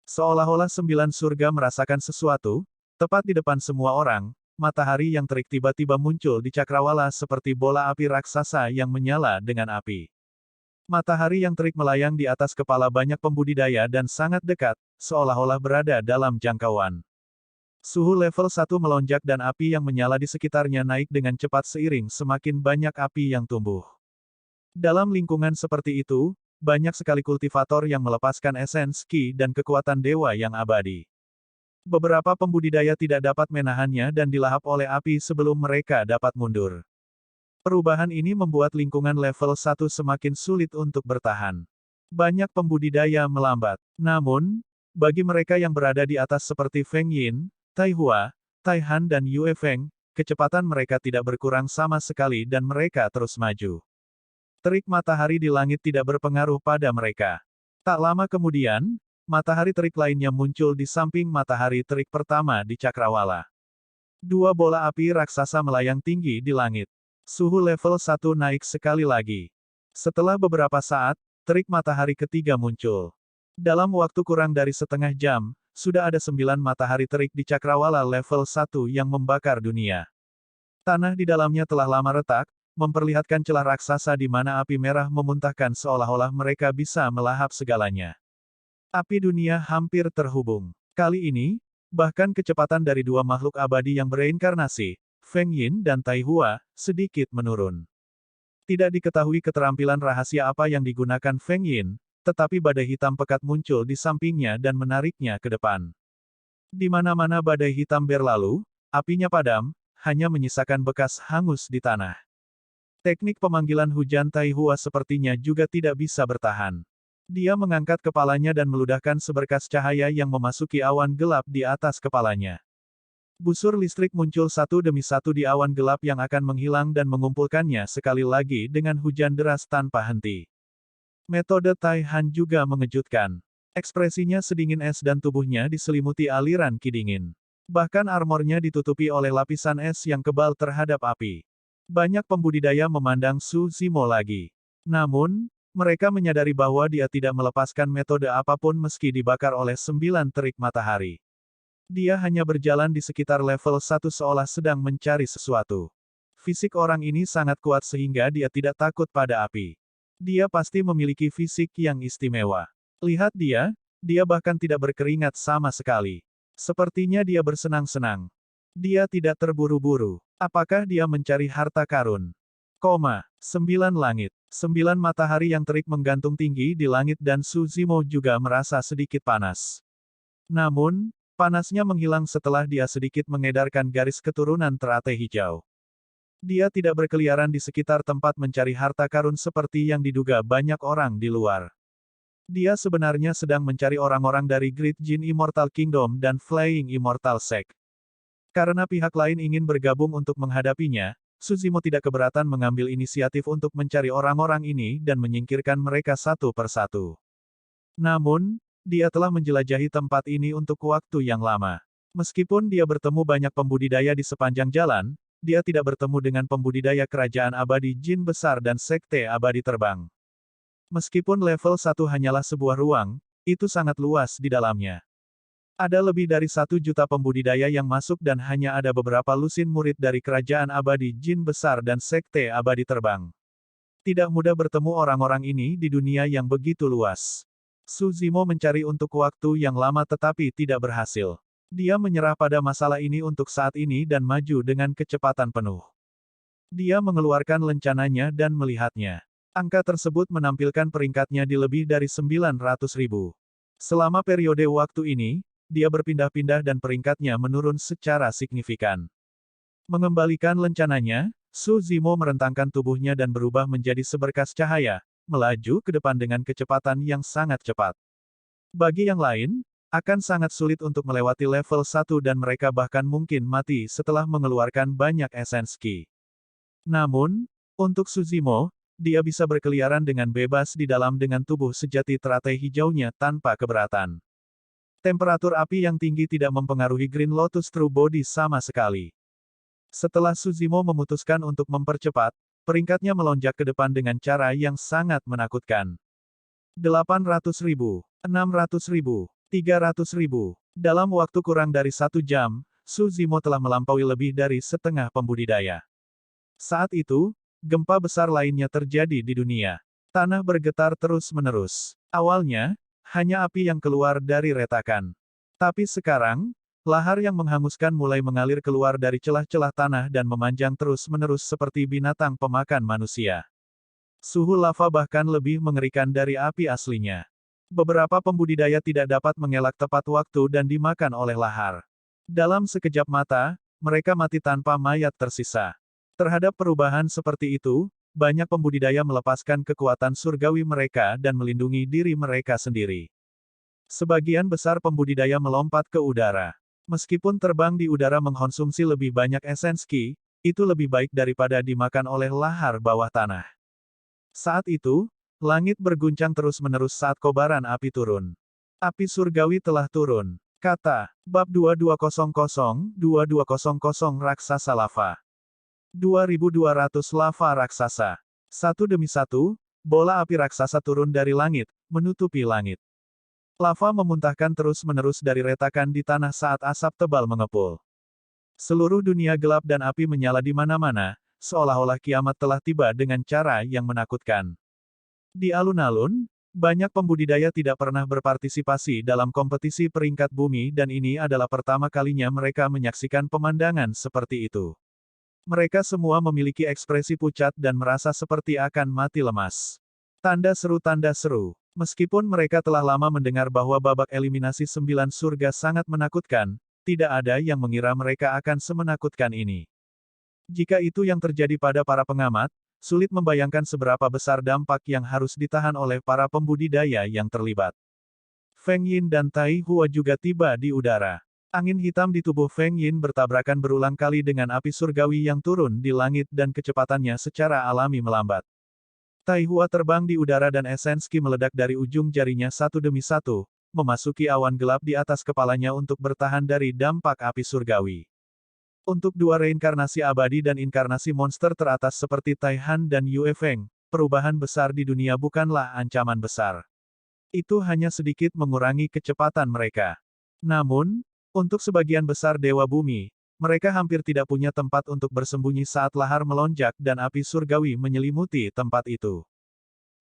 Speaker 1: Seolah-olah 9 surga merasakan sesuatu, tepat di depan semua orang, matahari yang terik tiba-tiba muncul di cakrawala seperti bola api raksasa yang menyala dengan api. Matahari yang terik melayang di atas kepala banyak pembudidaya dan sangat dekat, seolah-olah berada dalam jangkauan. Suhu level 1 melonjak dan api yang menyala di sekitarnya naik dengan cepat seiring semakin banyak api yang tumbuh. Dalam lingkungan seperti itu, banyak sekali kultivator yang melepaskan esens Qi dan kekuatan dewa yang abadi. Beberapa pembudidaya tidak dapat menahannya dan dilahap oleh api sebelum mereka dapat mundur. Perubahan ini membuat lingkungan level 1 semakin sulit untuk bertahan. Banyak pembudidaya melambat. Namun, bagi mereka yang berada di atas seperti Feng Yin, Tai Hua, Tai Han dan Yue Feng, kecepatan mereka tidak berkurang sama sekali dan mereka terus maju. Terik matahari di langit tidak berpengaruh pada mereka. Tak lama kemudian, matahari terik lainnya muncul di samping matahari terik pertama di cakrawala. Dua bola api raksasa melayang tinggi di langit. Suhu level 1 naik sekali lagi. Setelah beberapa saat, terik matahari ketiga muncul. Dalam waktu kurang dari setengah jam, sudah ada 9 matahari terik di cakrawala level 1 yang membakar dunia. Tanah di dalamnya telah lama retak, memperlihatkan celah raksasa di mana api merah memuntahkan seolah-olah mereka bisa melahap segalanya. Api dunia hampir terhubung. Kali ini, bahkan kecepatan dari dua makhluk abadi yang bereinkarnasi, Feng Yin dan Tai Hua, sedikit menurun. Tidak diketahui keterampilan rahasia apa yang digunakan Feng Yin, tetapi badai hitam pekat muncul di sampingnya dan menariknya ke depan. Di mana-mana badai hitam berlalu, apinya padam, hanya menyisakan bekas hangus di tanah. Teknik pemanggilan hujan Tai Hua sepertinya juga tidak bisa bertahan. Dia mengangkat kepalanya dan meludahkan seberkas cahaya yang memasuki awan gelap di atas kepalanya. Busur listrik muncul satu demi satu di awan gelap yang akan menghilang dan mengumpulkannya sekali lagi dengan hujan deras tanpa henti. Metode Tai Han juga mengejutkan. Ekspresinya sedingin es dan tubuhnya diselimuti aliran ki dingin. Bahkan armornya ditutupi oleh lapisan es yang kebal terhadap api. Banyak pembudidaya memandang Su Zimo lagi. Namun, mereka menyadari bahwa dia tidak melepaskan metode apapun meski dibakar oleh 9 terik matahari. Dia hanya berjalan di sekitar level 1 seolah sedang mencari sesuatu. Fisik orang ini sangat kuat sehingga dia tidak takut pada api. Dia pasti memiliki fisik yang istimewa. Lihat dia bahkan tidak berkeringat sama sekali. Sepertinya dia bersenang-senang. Dia tidak terburu-buru. Apakah dia mencari harta karun? 9 langit. 9 matahari yang terik menggantung tinggi di langit dan Su Zimo juga merasa sedikit panas. Namun, panasnya menghilang setelah dia sedikit mengedarkan garis keturunan teratai hijau. Dia tidak berkeliaran di sekitar tempat mencari harta karun seperti yang diduga banyak orang di luar. Dia sebenarnya sedang mencari orang-orang dari Great Jin Immortal Kingdom dan Flying Immortal Sect. Karena pihak lain ingin bergabung untuk menghadapinya, Su Zimo tidak keberatan mengambil inisiatif untuk mencari orang-orang ini dan menyingkirkan mereka satu persatu. Namun, dia telah menjelajahi tempat ini untuk waktu yang lama. Meskipun dia bertemu banyak pembudidaya di sepanjang jalan, dia tidak bertemu dengan pembudidaya kerajaan abadi Jin besar dan sekte abadi terbang. Meskipun level 1 hanyalah sebuah ruang, itu sangat luas di dalamnya. Ada lebih dari 1 juta pembudidaya yang masuk dan hanya ada beberapa lusin murid dari kerajaan abadi Jin besar dan sekte abadi terbang. Tidak mudah bertemu orang-orang ini di dunia yang begitu luas. Su Zimo mencari untuk waktu yang lama tetapi tidak berhasil. Dia menyerah pada masalah ini untuk saat ini dan maju dengan kecepatan penuh. Dia mengeluarkan lencananya dan melihatnya. Angka tersebut menampilkan peringkatnya di lebih dari 900.000. Selama periode waktu ini, dia berpindah-pindah dan peringkatnya menurun secara signifikan. Mengembalikan lencananya, Su Zimo merentangkan tubuhnya dan berubah menjadi seberkas cahaya, melaju ke depan dengan kecepatan yang sangat cepat. Bagi yang lain, akan sangat sulit untuk melewati level 1 dan mereka bahkan mungkin mati setelah mengeluarkan banyak essence ki. Namun, untuk Su Zimo, dia bisa berkeliaran dengan bebas di dalam dengan tubuh sejati teratai hijaunya tanpa keberatan. Temperatur api yang tinggi tidak mempengaruhi Green Lotus True Body sama sekali. Setelah Su Zimo memutuskan untuk mempercepat, peringkatnya melonjak ke depan dengan cara yang sangat menakutkan. 800.000, 600.000, 300.000. Dalam waktu kurang dari 1 jam, Su Zimo telah melampaui lebih dari setengah pembudidaya. Saat itu, gempa besar lainnya terjadi di dunia. Tanah bergetar terus-menerus. Awalnya, hanya api yang keluar dari retakan. Tapi sekarang, lahar yang menghanguskan mulai mengalir keluar dari celah-celah tanah dan memanjang terus-menerus seperti binatang pemakan manusia. Suhu lava bahkan lebih mengerikan dari api aslinya. Beberapa pembudidaya tidak dapat mengelak tepat waktu dan dimakan oleh lahar. Dalam sekejap mata, mereka mati tanpa mayat tersisa. Terhadap perubahan seperti itu, banyak pembudidaya melepaskan kekuatan surgawi mereka dan melindungi diri mereka sendiri. Sebagian besar pembudidaya melompat ke udara. Meskipun terbang di udara mengkonsumsi lebih banyak essence ki, itu lebih baik daripada dimakan oleh lahar bawah tanah. Saat itu, langit berguncang terus-menerus saat kobaran api turun. Api surgawi telah turun. Kata, Bab 2200, 2200 Raksasa Lava. 2200 lava raksasa. Satu demi satu, bola api raksasa turun dari langit, menutupi langit. Lava memuntahkan terus-menerus dari retakan di tanah saat asap tebal mengepul. Seluruh dunia gelap dan api menyala di mana-mana, seolah-olah kiamat telah tiba dengan cara yang menakutkan. Di alun-alun, banyak pembudidaya tidak pernah berpartisipasi dalam kompetisi peringkat bumi dan ini adalah pertama kalinya mereka menyaksikan pemandangan seperti itu. Mereka semua memiliki ekspresi pucat dan merasa seperti akan mati lemas. Tanda seru. Meskipun mereka telah lama mendengar bahwa babak eliminasi 9 surga sangat menakutkan, tidak ada yang mengira mereka akan semenakutkan ini. Jika itu yang terjadi pada para pengamat, sulit membayangkan seberapa besar dampak yang harus ditahan oleh para pembudidaya yang terlibat. Feng Yin dan Tai Hua juga tiba di udara. Angin hitam di tubuh Feng Yin bertabrakan berulang kali dengan api surgawi yang turun di langit dan kecepatannya secara alami melambat. Tai Hua terbang di udara dan esensi meledak dari ujung jarinya satu demi satu, memasuki awan gelap di atas kepalanya untuk bertahan dari dampak api surgawi. Untuk dua reinkarnasi abadi dan inkarnasi monster teratas seperti Tai Han dan Yue Feng, perubahan besar di dunia bukanlah ancaman besar. Itu hanya sedikit mengurangi kecepatan mereka. Namun, untuk sebagian besar Dewa Bumi, mereka hampir tidak punya tempat untuk bersembunyi saat lahar melonjak dan api surgawi menyelimuti tempat itu.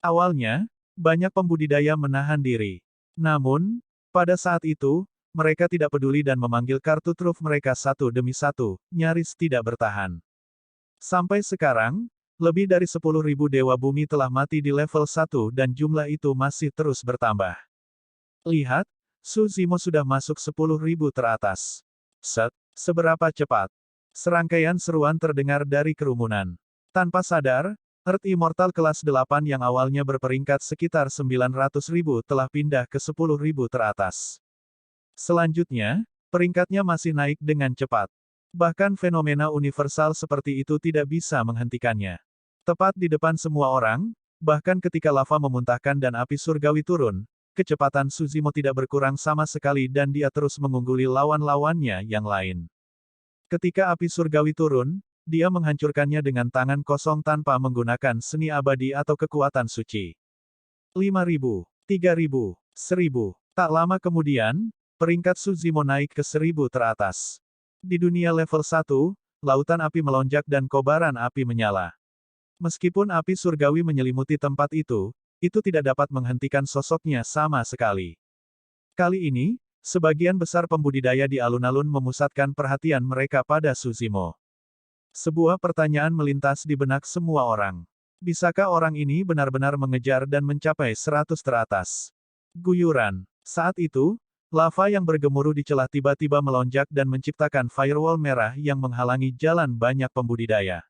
Speaker 1: Awalnya, banyak pembudidaya menahan diri. Namun, pada saat itu, mereka tidak peduli dan memanggil kartu truf mereka satu demi satu, nyaris tidak bertahan. Sampai sekarang, lebih dari 10.000 Dewa Bumi telah mati di level 1 dan jumlah itu masih terus bertambah. Lihat, Su Zimo sudah masuk 10.000 teratas. Seberapa cepat? Serangkaian seruan terdengar dari kerumunan. Tanpa sadar, Earth Immortal kelas 8 yang awalnya berperingkat sekitar 900.000 telah pindah ke 10.000 teratas. Selanjutnya, peringkatnya masih naik dengan cepat. Bahkan fenomena universal seperti itu tidak bisa menghentikannya. Tepat di depan semua orang, bahkan ketika lava memuntahkan dan api surgawi turun, kecepatan Su Zimo tidak berkurang sama sekali dan dia terus mengungguli lawan-lawannya yang lain. Ketika api surgawi turun, dia menghancurkannya dengan tangan kosong tanpa menggunakan seni abadi atau kekuatan suci. 5.000, 3.000, 1.000. Tak lama kemudian, peringkat Su Zimo naik ke 1.000 teratas. Di dunia level 1, lautan api melonjak dan kobaran api menyala. Meskipun api surgawi menyelimuti tempat itu tidak dapat menghentikan sosoknya sama sekali. Kali ini, sebagian besar pembudidaya di alun-alun memusatkan perhatian mereka pada Su Zimo. Sebuah pertanyaan melintas di benak semua orang. Bisakah orang ini benar-benar mengejar dan mencapai 100 teratas? Guyuran. Saat itu, lava yang bergemuruh di celah tiba-tiba melonjak dan menciptakan firewall merah yang menghalangi jalan banyak pembudidaya.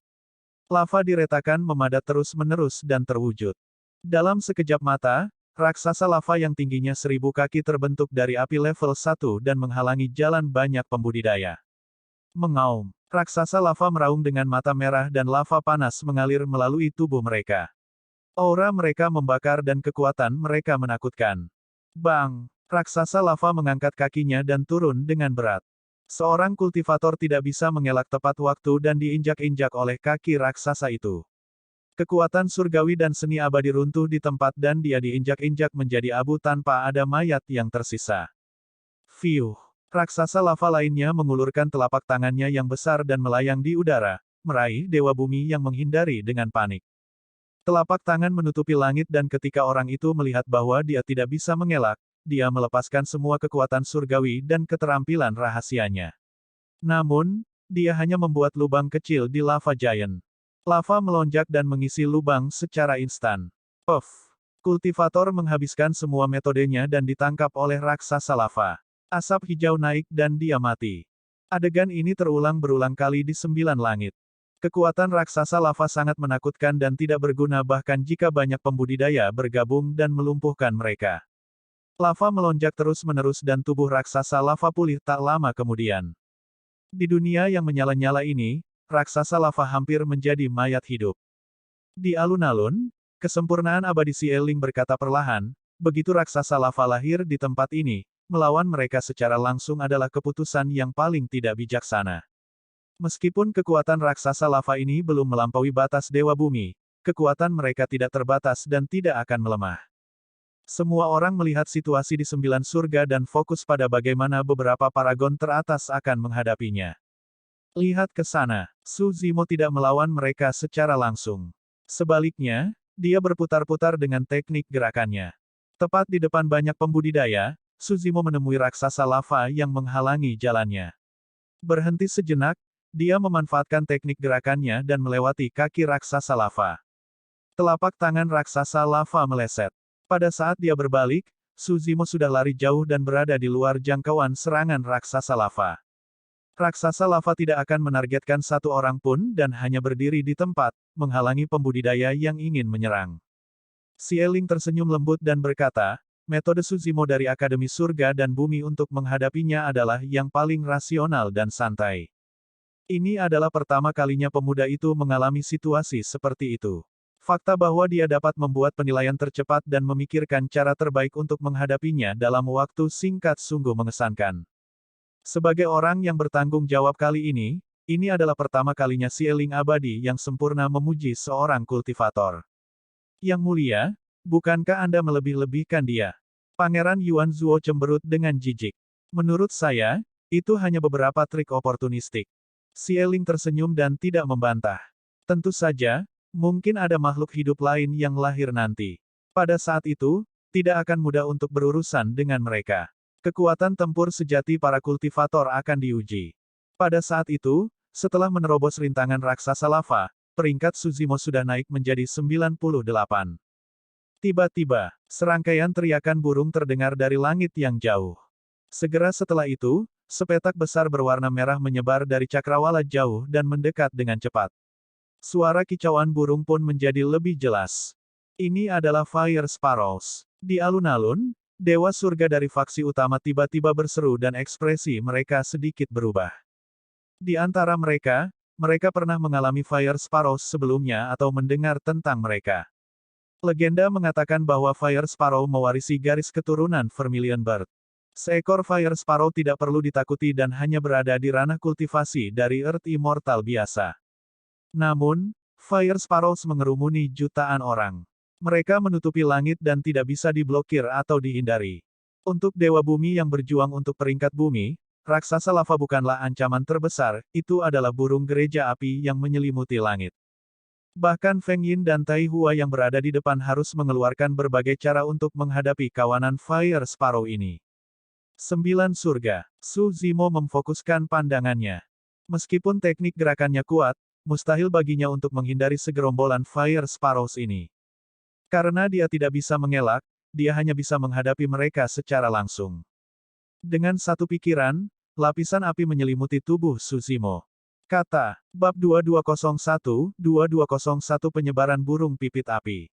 Speaker 1: Lava diretakan memadat terus-menerus dan terwujud. Dalam sekejap mata, raksasa lava yang tingginya 1.000 kaki terbentuk dari api level 1 dan menghalangi jalan banyak pembudidaya. Mengaum. Raksasa lava meraung dengan mata merah dan lava panas mengalir melalui tubuh mereka. Aura mereka membakar dan kekuatan mereka menakutkan. Bang! Raksasa lava mengangkat kakinya dan turun dengan berat. Seorang kultivator tidak bisa mengelak tepat waktu dan diinjak-injak oleh kaki raksasa itu. Kekuatan surgawi dan seni abadi runtuh di tempat dan dia diinjak-injak menjadi abu tanpa ada mayat yang tersisa. Fiuh! Raksasa lava lainnya mengulurkan telapak tangannya yang besar dan melayang di udara, meraih Dewa Bumi yang menghindari dengan panik. Telapak tangan menutupi langit dan ketika orang itu melihat bahwa dia tidak bisa mengelak, dia melepaskan semua kekuatan surgawi dan keterampilan rahasianya. Namun, dia hanya membuat lubang kecil di lava giant. Lava melonjak dan mengisi lubang secara instan. Kultivator menghabiskan semua metodenya dan ditangkap oleh raksasa lava. Asap hijau naik dan dia mati. Adegan ini terulang berulang kali di 9 langit. Kekuatan raksasa lava sangat menakutkan dan tidak berguna bahkan jika banyak pembudidaya bergabung dan melumpuhkan mereka. Lava melonjak terus-menerus dan tubuh raksasa lava pulih tak lama kemudian. Di dunia yang menyala-nyala ini, raksasa lava hampir menjadi mayat hidup. Di alun-alun, kesempurnaan abadi Sieling berkata perlahan, begitu raksasa lava lahir di tempat ini, melawan mereka secara langsung adalah keputusan yang paling tidak bijaksana. Meskipun kekuatan raksasa lava ini belum melampaui batas Dewa Bumi, kekuatan mereka tidak terbatas dan tidak akan melemah. Semua orang melihat situasi di 9 surga dan fokus pada bagaimana beberapa paragon teratas akan menghadapinya. Lihat ke sana, Su Zimo tidak melawan mereka secara langsung. Sebaliknya, dia berputar-putar dengan teknik gerakannya. Tepat di depan banyak pembudidaya, Su Zimo menemui raksasa lava yang menghalangi jalannya. Berhenti sejenak, Dia memanfaatkan teknik gerakannya dan melewati kaki raksasa lava. Telapak tangan raksasa lava meleset. Pada saat dia berbalik, Suzimo sudah lari jauh dan berada di luar jangkauan serangan raksasa lava. Raksasa lava tidak akan menargetkan satu orang pun dan hanya berdiri di tempat, menghalangi pembudidaya yang ingin menyerang. Xieling tersenyum lembut dan berkata, metode Suzimo dari Akademi Surga dan Bumi untuk menghadapinya adalah yang paling rasional dan santai. Ini adalah pertama kalinya pemuda itu mengalami situasi seperti itu. Fakta bahwa dia dapat membuat penilaian tercepat dan memikirkan cara terbaik untuk menghadapinya dalam waktu singkat sungguh mengesankan. Sebagai orang yang bertanggung jawab kali ini adalah pertama kalinya Xieling abadi yang sempurna memuji seorang kultivator. Yang mulia, bukankah Anda melebih-lebihkan dia? Pangeran Yuan Zuo cemberut dengan jijik. Menurut saya, itu hanya beberapa trik oportunistik. Xieling tersenyum dan tidak membantah. Tentu saja, mungkin ada makhluk hidup lain yang lahir nanti. Pada saat itu, tidak akan mudah untuk berurusan dengan mereka. Kekuatan tempur sejati para kultivator akan diuji. Pada saat itu, setelah menerobos rintangan raksasa lava, peringkat Suzimo sudah naik menjadi 98. Tiba-tiba, serangkaian teriakan burung terdengar dari langit yang jauh. Segera setelah itu, sepetak besar berwarna merah menyebar dari cakrawala jauh dan mendekat dengan cepat. Suara kicauan burung pun menjadi lebih jelas. Ini adalah Fire Sparrows. Di alun-alun, Dewa Surga dari faksi utama tiba-tiba berseru dan ekspresi mereka sedikit berubah. Di antara mereka, mereka pernah mengalami Fire Sparrows sebelumnya atau mendengar tentang mereka. Legenda mengatakan bahwa Fire Sparrow mewarisi garis keturunan Vermilion Bird. Seekor Fire Sparrow tidak perlu ditakuti dan hanya berada di ranah kultivasi dari Earth Immortal biasa. Namun, Fire Sparrows mengerumuni jutaan orang. Mereka menutupi langit dan tidak bisa diblokir atau dihindari. Untuk Dewa Bumi yang berjuang untuk peringkat bumi, raksasa lava bukanlah ancaman terbesar, itu adalah burung gereja api yang menyelimuti langit. Bahkan Feng Yin dan Tai Hua yang berada di depan harus mengeluarkan berbagai cara untuk menghadapi kawanan Fire Sparrow ini. 9 surga. Su Zimo memfokuskan pandangannya. Meskipun teknik gerakannya kuat, mustahil baginya untuk menghindari segerombolan Fire Sparrows ini. Karena dia tidak bisa mengelak, dia hanya bisa menghadapi mereka secara langsung. Dengan satu pikiran, lapisan api menyelimuti tubuh Suzimo. Kata, Bab 2201 penyebaran burung pipit api.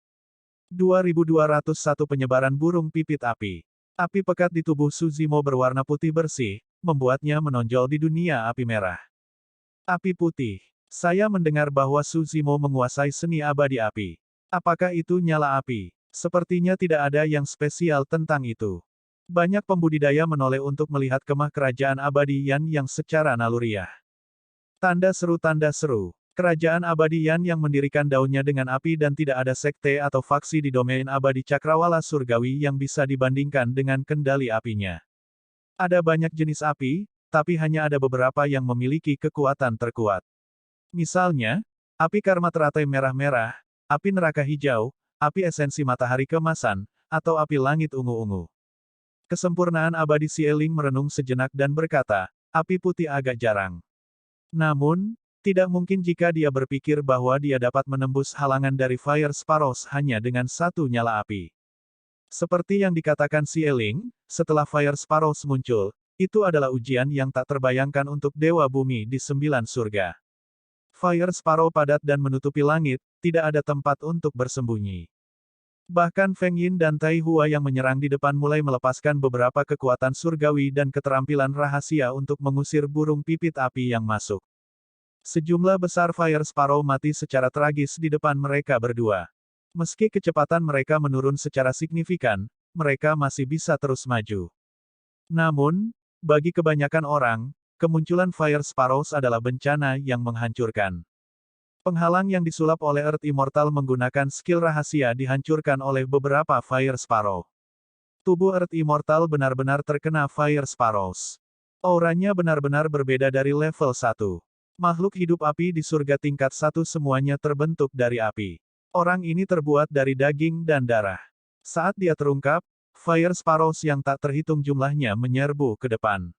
Speaker 1: 2201 penyebaran burung pipit api. Api pekat di tubuh Suzimo berwarna putih bersih, membuatnya menonjol di dunia api merah. Api putih. Saya mendengar bahwa Suzimo menguasai seni abadi api. Apakah itu nyala api? Sepertinya tidak ada yang spesial tentang itu. Banyak pembudidaya menoleh untuk melihat kemah kerajaan abadi Yan yang secara naluriah. Tanda seru. Kerajaan abadi Yan yang mendirikan daunnya dengan api dan tidak ada sekte atau faksi di domain abadi cakrawala surgawi yang bisa dibandingkan dengan kendali apinya. Ada banyak jenis api, tapi hanya ada beberapa yang memiliki kekuatan terkuat. Misalnya, api karma teratai merah-merah, api neraka hijau, api esensi matahari kemasan, atau api langit ungu-ungu. Kesempurnaan abadi Xieling merenung sejenak dan berkata, api putih agak jarang. Namun, tidak mungkin jika dia berpikir bahwa dia dapat menembus halangan dari Fire Sparrows hanya dengan satu nyala api. Seperti yang dikatakan Xieling, setelah Fire Sparrows muncul, itu adalah ujian yang tak terbayangkan untuk Dewa Bumi di 9 surga. Fire Sparrow padat dan menutupi langit, tidak ada tempat untuk bersembunyi. Bahkan Feng Yin dan Tai Hua yang menyerang di depan mulai melepaskan beberapa kekuatan surgawi dan keterampilan rahasia untuk mengusir burung pipit api yang masuk. Sejumlah besar Fire Sparrow mati secara tragis di depan mereka berdua. Meski kecepatan mereka menurun secara signifikan, mereka masih bisa terus maju. Namun, bagi kebanyakan orang, kemunculan Fire Sparrows adalah bencana yang menghancurkan. Penghalang yang disulap oleh Earth Immortal menggunakan skill rahasia dihancurkan oleh beberapa Fire Sparrow. Tubuh Earth Immortal benar-benar terkena Fire Sparrows. Auranya benar-benar berbeda dari level 1. Makhluk hidup api di surga tingkat 1 semuanya terbentuk dari api. Orang ini terbuat dari daging dan darah. Saat dia terungkap, Fire Sparrows yang tak terhitung jumlahnya menyerbu ke depan.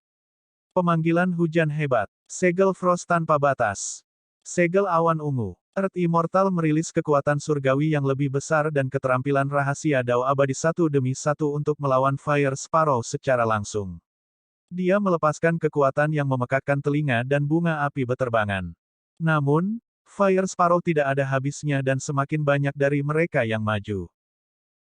Speaker 1: Pemanggilan hujan hebat. Segel Frost tanpa batas. Segel awan ungu. Earth Immortal merilis kekuatan surgawi yang lebih besar dan keterampilan rahasia Dao abadi satu demi satu untuk melawan Fire Sparrow secara langsung. Dia melepaskan kekuatan yang memekakkan telinga dan bunga api beterbangan. Namun, Fire Sparrow tidak ada habisnya dan semakin banyak dari mereka yang maju.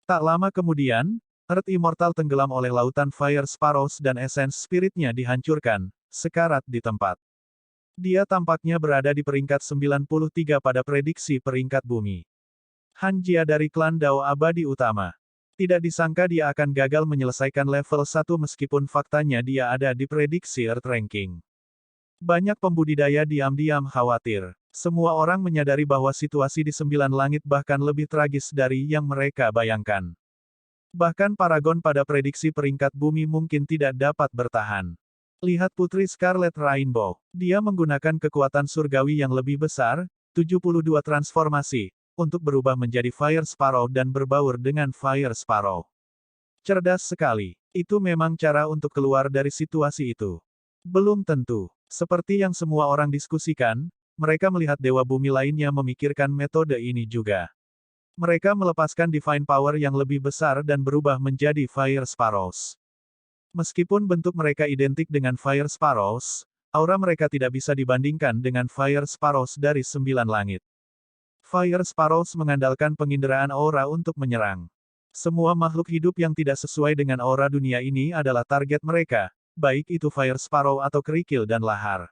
Speaker 1: Tak lama kemudian, Earth Immortal tenggelam oleh lautan Fire Sparrows dan esens spiritnya dihancurkan, sekarat di tempat. Dia tampaknya berada di peringkat 93 pada prediksi peringkat bumi. Han Jia dari klan Dao Abadi Utama. Tidak disangka dia akan gagal menyelesaikan level 1 meskipun faktanya dia ada di prediksi Earth Ranking. Banyak pembudidaya diam-diam khawatir. Semua orang menyadari bahwa situasi di 9 langit bahkan lebih tragis dari yang mereka bayangkan. Bahkan Paragon pada prediksi peringkat bumi mungkin tidak dapat bertahan. Lihat Putri Scarlet Rainbow. Dia menggunakan kekuatan surgawi yang lebih besar, 72 transformasi, untuk berubah menjadi Fire Sparrow dan berbaur dengan Fire Sparrow. Cerdas sekali. Itu memang cara untuk keluar dari situasi itu. Belum tentu. Seperti yang semua orang diskusikan, mereka melihat Dewa Bumi lainnya memikirkan metode ini juga. Mereka melepaskan Divine Power yang lebih besar dan berubah menjadi Fire Sparrows. Meskipun bentuk mereka identik dengan Fire Sparrows, aura mereka tidak bisa dibandingkan dengan Fire Sparrows dari 9 langit. Fire Sparrows mengandalkan penginderaan aura untuk menyerang. Semua makhluk hidup yang tidak sesuai dengan aura dunia ini adalah target mereka, baik itu Fire Sparrow atau kerikil dan lahar.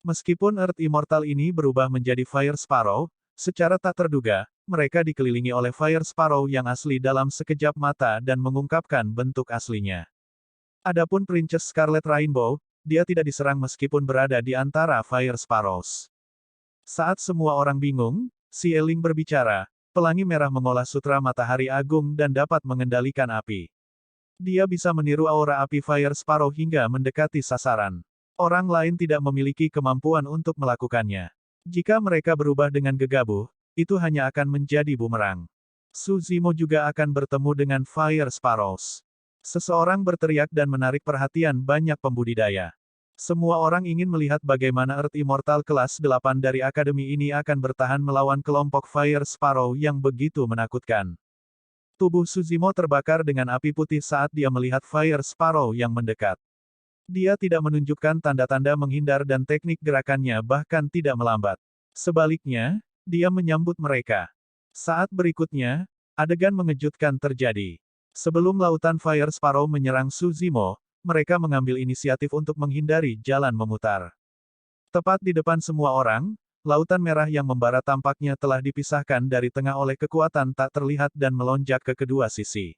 Speaker 1: Meskipun Earth Immortal ini berubah menjadi Fire Sparrow, secara tak terduga, mereka dikelilingi oleh Fire Sparrow yang asli dalam sekejap mata dan mengungkapkan bentuk aslinya. Adapun Princess Scarlet Rainbow, dia tidak diserang meskipun berada di antara Fire Sparrows. Saat semua orang bingung, Xie Ling berbicara, pelangi merah mengolah sutra matahari agung dan dapat mengendalikan api. Dia bisa meniru aura api Fire Sparrow hingga mendekati sasaran. Orang lain tidak memiliki kemampuan untuk melakukannya. Jika mereka berubah dengan gegabah, itu hanya akan menjadi bumerang. Su Zimo juga akan bertemu dengan Fire Sparrows. Seseorang berteriak dan menarik perhatian banyak pembudidaya. Semua orang ingin melihat bagaimana Earth Immortal kelas 8 dari akademi ini akan bertahan melawan kelompok Fire Sparrow yang begitu menakutkan. Tubuh Suzimo terbakar dengan api putih saat dia melihat Fire Sparrow yang mendekat. Dia tidak menunjukkan tanda-tanda menghindar dan teknik gerakannya bahkan tidak melambat. Sebaliknya, dia menyambut mereka. Saat berikutnya, adegan mengejutkan terjadi. Sebelum lautan Fire Sparrow menyerang Su Zimo, mereka mengambil inisiatif untuk menghindari jalan memutar. Tepat di depan semua orang, lautan merah yang membara tampaknya telah dipisahkan dari tengah oleh kekuatan tak terlihat dan melonjak ke kedua sisi.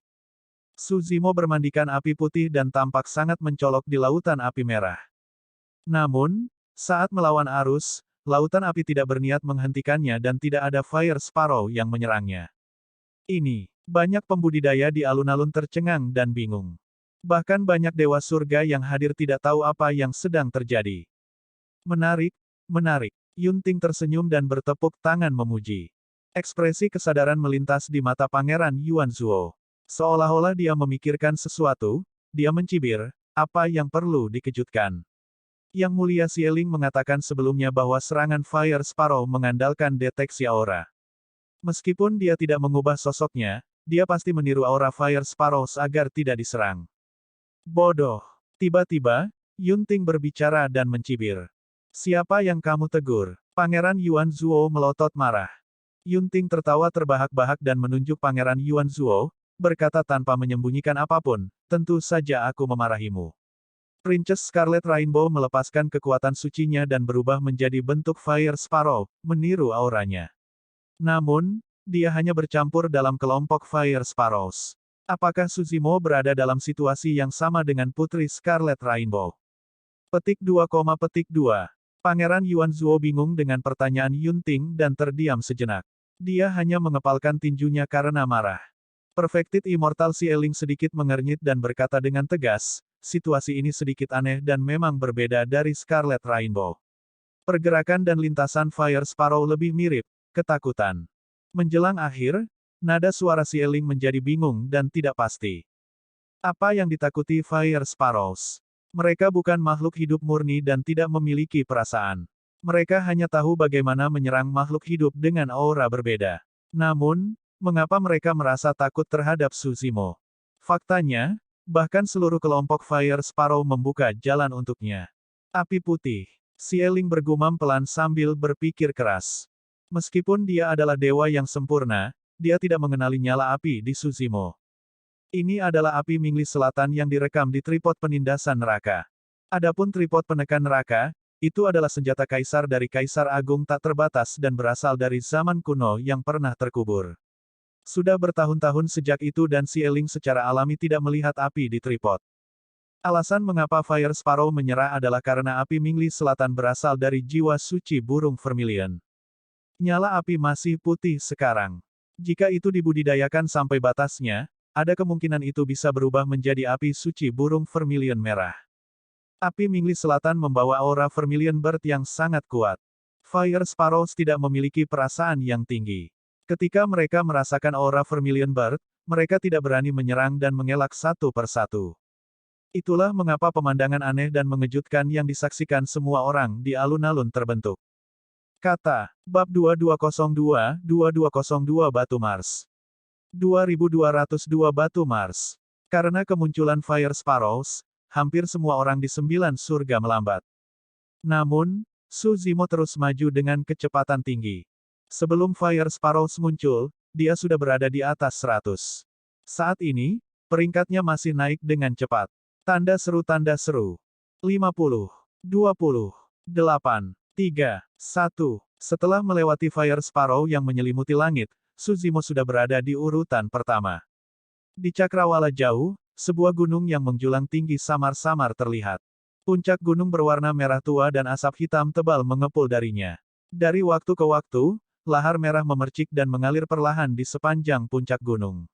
Speaker 1: Su Zimo bermandikan api putih dan tampak sangat mencolok di lautan api merah. Namun, saat melawan arus, lautan api tidak berniat menghentikannya dan tidak ada Fire Sparrow yang menyerangnya. Banyak pembudidaya di alun-alun tercengang dan bingung. Bahkan banyak dewa surga yang hadir tidak tahu apa yang sedang terjadi. Menarik, menarik. Yunting tersenyum dan bertepuk tangan memuji. Ekspresi kesadaran melintas di mata Pangeran Yuanzuo. Seolah-olah dia memikirkan sesuatu, dia mencibir, apa yang perlu dikejutkan. Yang Mulia Xie Ling mengatakan sebelumnya bahwa serangan Fire Sparrow mengandalkan deteksi aura. Meskipun dia tidak mengubah sosoknya, dia pasti meniru aura Fire Sparrows agar tidak diserang. Bodoh. Tiba-tiba, Yunting berbicara dan mencibir. Siapa yang kamu tegur? Pangeran Yuanzuo melotot marah. Yunting tertawa terbahak-bahak dan menunjuk Pangeran Yuanzuo, berkata tanpa menyembunyikan apapun, tentu saja aku memarahimu. Princess Scarlet Rainbow melepaskan kekuatan sucinya dan berubah menjadi bentuk Fire Sparrow, meniru auranya. Namun, dia hanya bercampur dalam kelompok Fire Sparrows. Apakah Su Zimo berada dalam situasi yang sama dengan Putri Scarlet Rainbow? Petik 2, Pangeran Yuanzuo bingung dengan pertanyaan Yunting dan terdiam sejenak. Dia hanya mengepalkan tinjunya karena marah. Perfected Immortal Xie Ling sedikit mengernyit dan berkata dengan tegas, situasi ini sedikit aneh dan memang berbeda dari Scarlet Rainbow. Pergerakan dan lintasan Fire Sparrow lebih mirip, ketakutan. Menjelang akhir, nada suara Xie Ling menjadi bingung dan tidak pasti. Apa yang ditakuti Fire Sparrows? Mereka bukan makhluk hidup murni dan tidak memiliki perasaan. Mereka hanya tahu bagaimana menyerang makhluk hidup dengan aura berbeda. Namun, mengapa mereka merasa takut terhadap Suzimo? Faktanya, bahkan seluruh kelompok Fire Sparrow membuka jalan untuknya. Api putih. Xieling bergumam pelan sambil berpikir keras. Meskipun dia adalah dewa yang sempurna, dia tidak mengenali nyala api di Suzimo. Ini adalah api Mingli Selatan yang direkam di tripod penindasan neraka. Adapun tripod penekan neraka, itu adalah senjata kaisar dari Kaisar Agung tak terbatas dan berasal dari zaman kuno yang pernah terkubur. Sudah bertahun-tahun sejak itu dan Xieling secara alami tidak melihat api di tripod. Alasan mengapa Fire Sparrow menyerah adalah karena api Mingli Selatan berasal dari jiwa suci burung vermilion. Nyala api masih putih sekarang. Jika itu dibudidayakan sampai batasnya, ada kemungkinan itu bisa berubah menjadi api suci burung vermilion merah. Api Mingli Selatan membawa aura vermilion bird yang sangat kuat. Fire Sparrows tidak memiliki perasaan yang tinggi. Ketika mereka merasakan aura vermilion bird, mereka tidak berani menyerang dan mengelak satu persatu. Itulah mengapa pemandangan aneh dan mengejutkan yang disaksikan semua orang di alun-alun terbentuk. Kata, Bab 2202 Batu Mars. 2202 Batu Mars. Karena kemunculan Fire Sparrows, hampir semua orang di 9 surga melambat. Namun, Suzimo terus maju dengan kecepatan tinggi. Sebelum Fire Sparrows muncul, dia sudah berada di atas 100. Saat ini, peringkatnya masih naik dengan cepat. Tanda seru 50, 20, 8, 3, 1. Setelah melewati Fire Sparrow yang menyelimuti langit, Suzimo sudah berada di urutan pertama. Di cakrawala jauh, sebuah gunung yang menjulang tinggi samar-samar terlihat. Puncak gunung berwarna merah tua dan asap hitam tebal mengepul darinya. Dari waktu ke waktu, lahar merah memercik dan mengalir perlahan di sepanjang puncak gunung.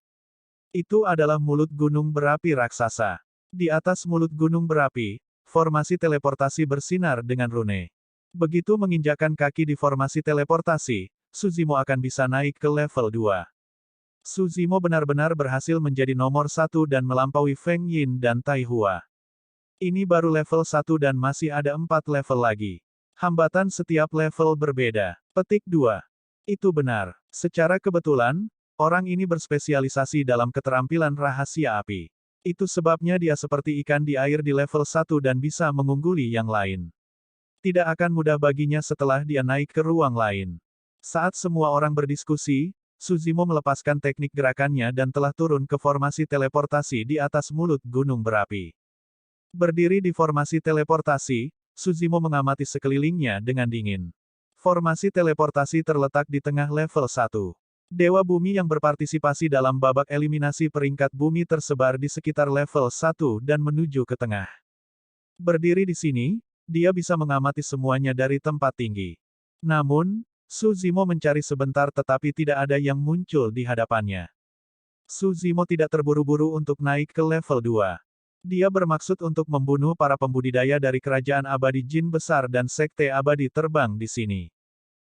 Speaker 1: Itu adalah mulut gunung berapi raksasa. Di atas mulut gunung berapi, formasi teleportasi bersinar dengan rune. Begitu menginjakkan kaki di formasi teleportasi, Suzimo akan bisa naik ke level 2. Suzimo benar-benar berhasil menjadi nomor 1 dan melampaui Feng Yin dan Tai Hua. Ini baru level 1 dan masih ada 4 level lagi. Hambatan setiap level berbeda. Petik 2. Itu benar. Secara kebetulan, orang ini berspesialisasi dalam keterampilan rahasia api. Itu sebabnya dia seperti ikan di air di level 1 dan bisa mengungguli yang lain. Tidak akan mudah baginya setelah dia naik ke ruang lain. Saat semua orang berdiskusi, Suzimo melepaskan teknik gerakannya dan telah turun ke formasi teleportasi di atas mulut gunung berapi. Berdiri di formasi teleportasi, Suzimo mengamati sekelilingnya dengan dingin. Formasi teleportasi terletak di tengah level 1. Dewa Bumi yang berpartisipasi dalam babak eliminasi peringkat bumi tersebar di sekitar level 1 dan menuju ke tengah. Berdiri di sini, dia bisa mengamati semuanya dari tempat tinggi. Namun, Suzimo mencari sebentar tetapi tidak ada yang muncul di hadapannya. Suzimo tidak terburu-buru untuk naik ke level 2. Dia bermaksud untuk membunuh para pembudidaya dari Kerajaan Abadi Jin Besar dan Sekte Abadi terbang di sini.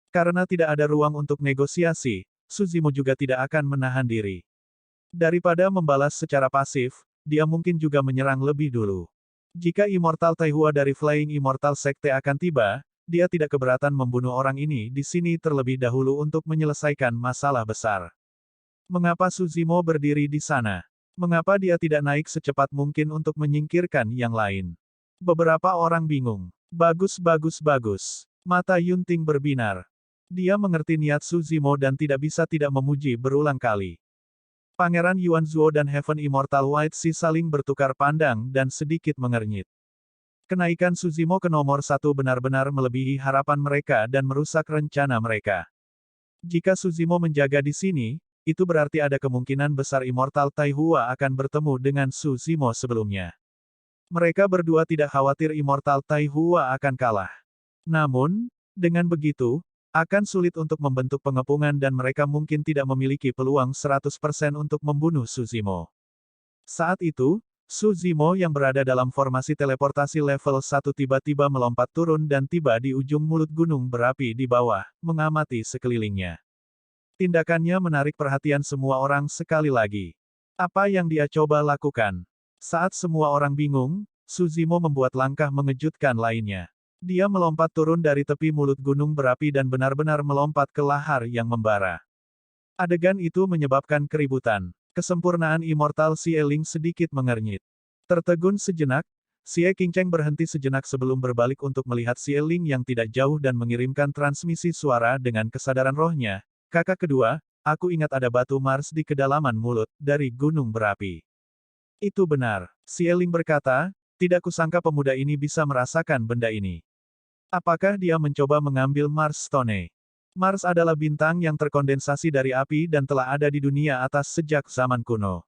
Speaker 1: Karena tidak ada ruang untuk negosiasi, Suzimo juga tidak akan menahan diri. Daripada membalas secara pasif, dia mungkin juga menyerang lebih dulu. Jika Immortal Taihua dari Flying Immortal Sekte akan tiba, dia tidak keberatan membunuh orang ini di sini terlebih dahulu untuk menyelesaikan masalah besar. Mengapa Suzimo berdiri di sana? Mengapa dia tidak naik secepat mungkin untuk menyingkirkan yang lain? Beberapa orang bingung. Bagus. Mata Yunting berbinar. Dia mengerti niat Suzimo dan tidak bisa tidak memuji berulang kali. Pangeran Yuanzuo dan Heaven Immortal White Sea saling bertukar pandang dan sedikit mengernyit. Kenaikan Suzimo ke nomor 1 benar-benar melebihi harapan mereka dan merusak rencana mereka. Jika Suzimo menjaga di sini, itu berarti ada kemungkinan besar Immortal Taihua akan bertemu dengan Suzimo sebelumnya. Mereka berdua tidak khawatir Immortal Taihua akan kalah. Namun, dengan begitu, akan sulit untuk membentuk pengepungan dan mereka mungkin tidak memiliki peluang 100% untuk membunuh Suzimo. Saat itu, Suzimo yang berada dalam formasi teleportasi level 1 tiba-tiba melompat turun dan tiba di ujung mulut gunung berapi di bawah, mengamati sekelilingnya. Tindakannya menarik perhatian semua orang sekali lagi. Apa yang dia coba lakukan? Saat semua orang bingung, Suzimo membuat langkah mengejutkan lainnya. Dia melompat turun dari tepi mulut gunung berapi dan benar-benar melompat ke lahar yang membara. Adegan itu menyebabkan keributan. Kesempurnaan immortal Xie Ling sedikit mengernyit. Tertegun sejenak, Xie Qingcheng berhenti sejenak sebelum berbalik untuk melihat Xie Ling yang tidak jauh dan mengirimkan transmisi suara dengan kesadaran rohnya. Kakak kedua, aku ingat ada batu Mars di kedalaman mulut dari gunung berapi. Itu benar, Xie Ling berkata, tidak kusangka pemuda ini bisa merasakan benda ini. Apakah dia mencoba mengambil Mars Stone? Mars adalah bintang yang terkondensasi dari api dan telah ada di dunia atas sejak zaman kuno.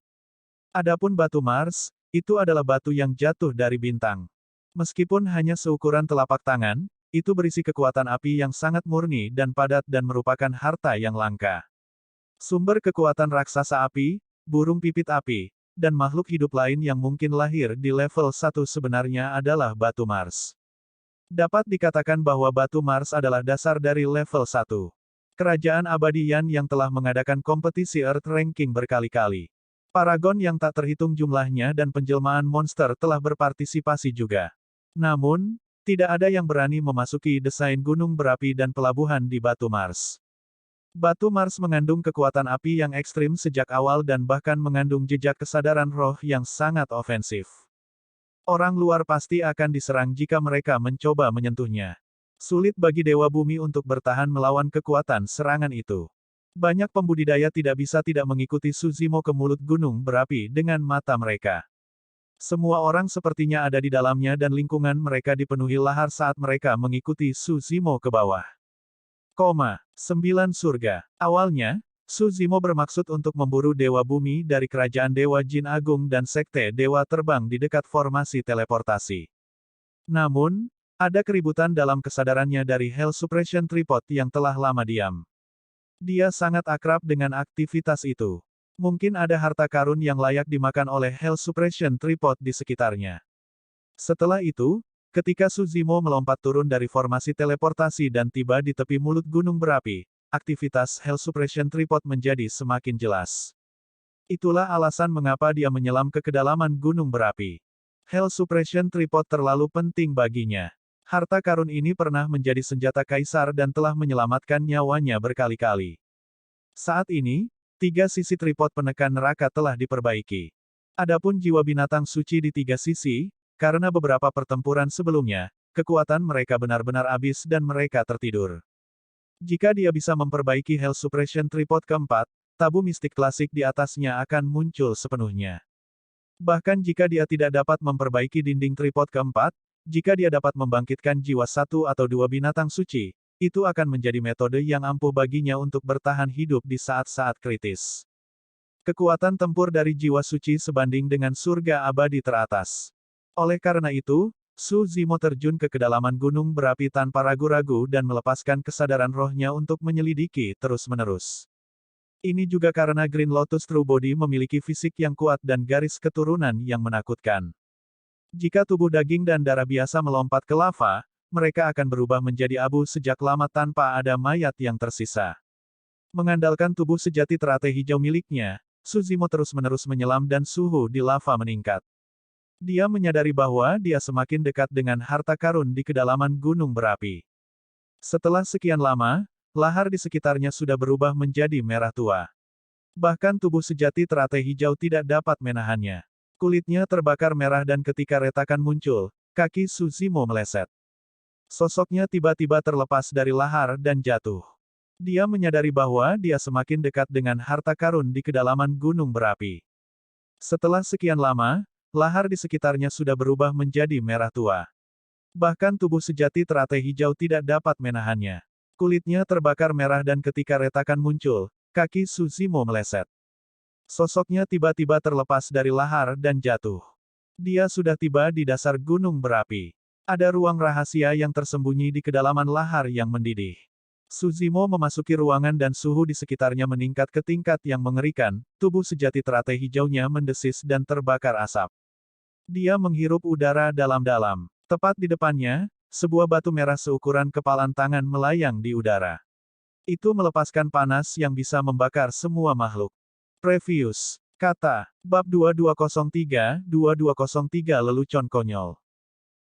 Speaker 1: Adapun batu Mars, itu adalah batu yang jatuh dari bintang. Meskipun hanya seukuran telapak tangan, itu berisi kekuatan api yang sangat murni dan padat dan merupakan harta yang langka. Sumber kekuatan raksasa api, burung pipit api, dan makhluk hidup lain yang mungkin lahir di level 1 sebenarnya adalah batu Mars. Dapat dikatakan bahwa batu Mars adalah dasar dari level 1. Kerajaan abadi Yan yang telah mengadakan kompetisi Earth Ranking berkali-kali. Paragon yang tak terhitung jumlahnya dan penjelmaan monster telah berpartisipasi juga. Namun, tidak ada yang berani memasuki desain gunung berapi dan pelabuhan di batu Mars. Batu Mars mengandung kekuatan api yang ekstrim sejak awal dan bahkan mengandung jejak kesadaran roh yang sangat ofensif. Orang luar pasti akan diserang jika mereka mencoba menyentuhnya. Sulit bagi Dewa Bumi untuk bertahan melawan kekuatan serangan itu. Banyak pembudidaya tidak bisa tidak mengikuti Suzimo ke mulut gunung berapi dengan mata mereka. Semua orang sepertinya ada di dalamnya dan lingkungan mereka dipenuhi lahar saat mereka mengikuti Suzimo ke bawah. 9 surga. Awalnya, Suzimo bermaksud untuk memburu Dewa Bumi dari kerajaan Dewa Jin Agung dan Sekte Dewa Terbang di dekat formasi teleportasi. Namun, ada keributan dalam kesadarannya dari Hell Suppression Tripod yang telah lama diam. Dia sangat akrab dengan aktivitas itu. Mungkin ada harta karun yang layak dimakan oleh Hell Suppression Tripod di sekitarnya. Setelah itu, ketika Suzimo melompat turun dari formasi teleportasi dan tiba di tepi mulut gunung berapi, aktivitas Hell Suppression Tripod menjadi semakin jelas. Itulah alasan mengapa dia menyelam ke kedalaman gunung berapi. Hell Suppression Tripod terlalu penting baginya. Harta karun ini pernah menjadi senjata kaisar dan telah menyelamatkan nyawanya berkali-kali. Saat ini, 3 sisi tripod penekan neraka telah diperbaiki. Adapun jiwa binatang suci di 3 sisi, karena beberapa pertempuran sebelumnya, kekuatan mereka benar-benar habis dan mereka tertidur. Jika dia bisa memperbaiki Hell Suppression Tripod keempat, tabu mistik klasik di atasnya akan muncul sepenuhnya. Bahkan jika dia tidak dapat memperbaiki dinding tripod keempat, jika dia dapat membangkitkan jiwa 1 atau 2 binatang suci, itu akan menjadi metode yang ampuh baginya untuk bertahan hidup di saat-saat kritis. Kekuatan tempur dari jiwa suci sebanding dengan surga abadi teratas. Oleh karena itu, Suzimo terjun ke kedalaman gunung berapi tanpa ragu-ragu dan melepaskan kesadaran rohnya untuk menyelidiki terus-menerus. Ini juga karena Green Lotus True Body memiliki fisik yang kuat dan garis keturunan yang menakutkan. Jika tubuh daging dan darah biasa melompat ke lava, mereka akan berubah menjadi abu sejak lama tanpa ada mayat yang tersisa. Mengandalkan tubuh sejati teratai hijau miliknya, Suzimo terus-menerus menyelam dan suhu di lava meningkat. Dia menyadari bahwa dia semakin dekat dengan harta karun di kedalaman gunung berapi. Setelah sekian lama, lahar di sekitarnya sudah berubah menjadi merah tua. Bahkan tubuh sejati teratai hijau tidak dapat menahannya. Kulitnya terbakar merah dan ketika retakan muncul, kaki Suzimo meleset. Sosoknya tiba-tiba terlepas dari lahar dan jatuh. Dia menyadari bahwa dia semakin dekat dengan harta karun di kedalaman gunung berapi. Setelah sekian lama, lahar di sekitarnya sudah berubah menjadi merah tua. Bahkan tubuh sejati teratai hijau tidak dapat menahannya. Kulitnya terbakar merah dan ketika retakan muncul, kaki Suzimo meleset. Sosoknya tiba-tiba terlepas dari lahar dan jatuh. Dia sudah tiba di dasar gunung berapi. Ada ruang rahasia yang tersembunyi di kedalaman lahar yang mendidih. Suzimo memasuki ruangan dan suhu di sekitarnya meningkat ke tingkat yang mengerikan, tubuh sejati teratai hijaunya mendesis dan terbakar asap. Dia menghirup udara dalam-dalam. Tepat di depannya, sebuah batu merah seukuran kepalan tangan melayang di udara. Itu melepaskan panas yang bisa membakar semua makhluk. Previous. Kata. Bab 2203 lelucon konyol.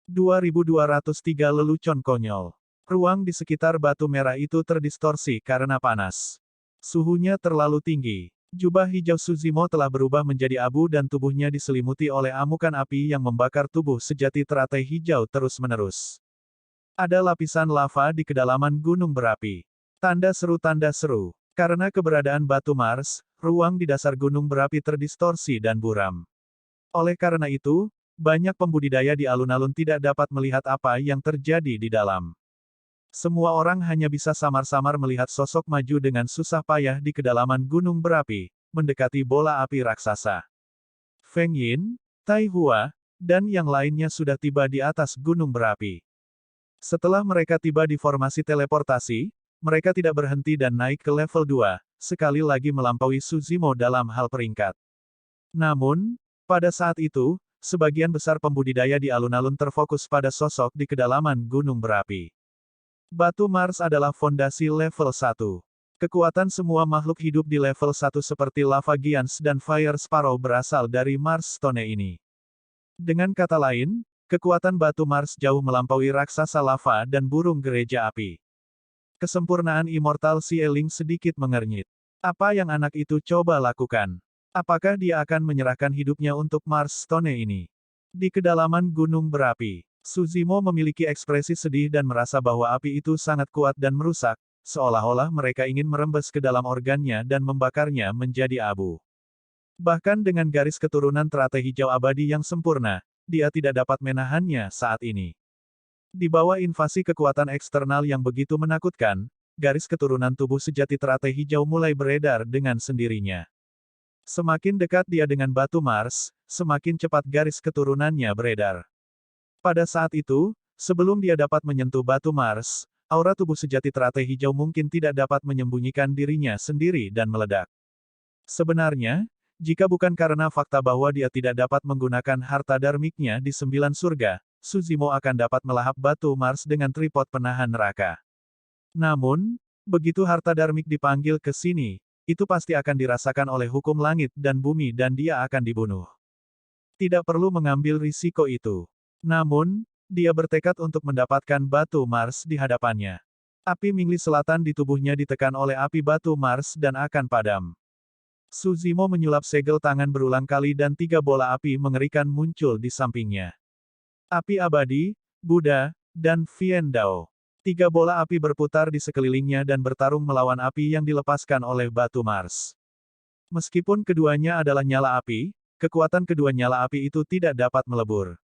Speaker 1: 2203 lelucon konyol. Ruang di sekitar batu merah itu terdistorsi karena panas. Suhunya terlalu tinggi. Jubah hijau Suzimo telah berubah menjadi abu dan tubuhnya diselimuti oleh amukan api yang membakar tubuh sejati teratai hijau terus-menerus. Ada lapisan lava di kedalaman gunung berapi. Tanda seru. Karena keberadaan batu Mars, ruang di dasar gunung berapi terdistorsi dan buram. Oleh karena itu, banyak pembudidaya di alun-alun tidak dapat melihat apa yang terjadi di dalam. Semua orang hanya bisa samar-samar melihat sosok maju dengan susah payah di kedalaman gunung berapi, mendekati bola api raksasa. Feng Yin, Tai Hua, dan yang lainnya sudah tiba di atas gunung berapi. Setelah mereka tiba di formasi teleportasi, mereka tidak berhenti dan naik ke level 2, sekali lagi melampaui Suzimo dalam hal peringkat. Namun, pada saat itu, sebagian besar pembudidaya di alun-alun terfokus pada sosok di kedalaman gunung berapi. Batu Mars adalah fondasi level 1. Kekuatan semua makhluk hidup di level 1 seperti Lava Giants dan Fire Sparrow berasal dari Mars Stone ini. Dengan kata lain, kekuatan batu Mars jauh melampaui raksasa lava dan burung gereja api. Kesempurnaan immortal Xieling sedikit mengernyit. Apa yang anak itu coba lakukan? Apakah dia akan menyerahkan hidupnya untuk Mars Stone ini? Di kedalaman gunung berapi, Suzimo memiliki ekspresi sedih dan merasa bahwa api itu sangat kuat dan merusak, seolah-olah mereka ingin merembes ke dalam organnya dan membakarnya menjadi abu. Bahkan dengan garis keturunan teratai hijau abadi yang sempurna, dia tidak dapat menahannya saat ini. Di bawah invasi kekuatan eksternal yang begitu menakutkan, garis keturunan tubuh sejati teratai hijau mulai beredar dengan sendirinya. Semakin dekat dia dengan batu Mars, semakin cepat garis keturunannya beredar. Pada saat itu, sebelum dia dapat menyentuh batu Mars, aura tubuh sejati teratai hijau mungkin tidak dapat menyembunyikan dirinya sendiri dan meledak. Sebenarnya, jika bukan karena fakta bahwa dia tidak dapat menggunakan harta darmiknya di 9 surga, Suzimo akan dapat melahap batu Mars dengan tripod penahan neraka. Namun, begitu harta darmik dipanggil ke sini, itu pasti akan dirasakan oleh hukum langit dan bumi dan dia akan dibunuh. Tidak perlu mengambil risiko itu. Namun, dia bertekad untuk mendapatkan batu Mars di hadapannya. Api Mingli Selatan di tubuhnya ditekan oleh api batu Mars dan akan padam. Suzimo menyulap segel tangan berulang kali dan 3 bola api mengerikan muncul di sampingnya. Api abadi, Buddha, dan Vien Dao. 3 bola api berputar di sekelilingnya dan bertarung melawan api yang dilepaskan oleh batu Mars. Meskipun keduanya adalah nyala api, kekuatan kedua nyala api itu tidak dapat melebur.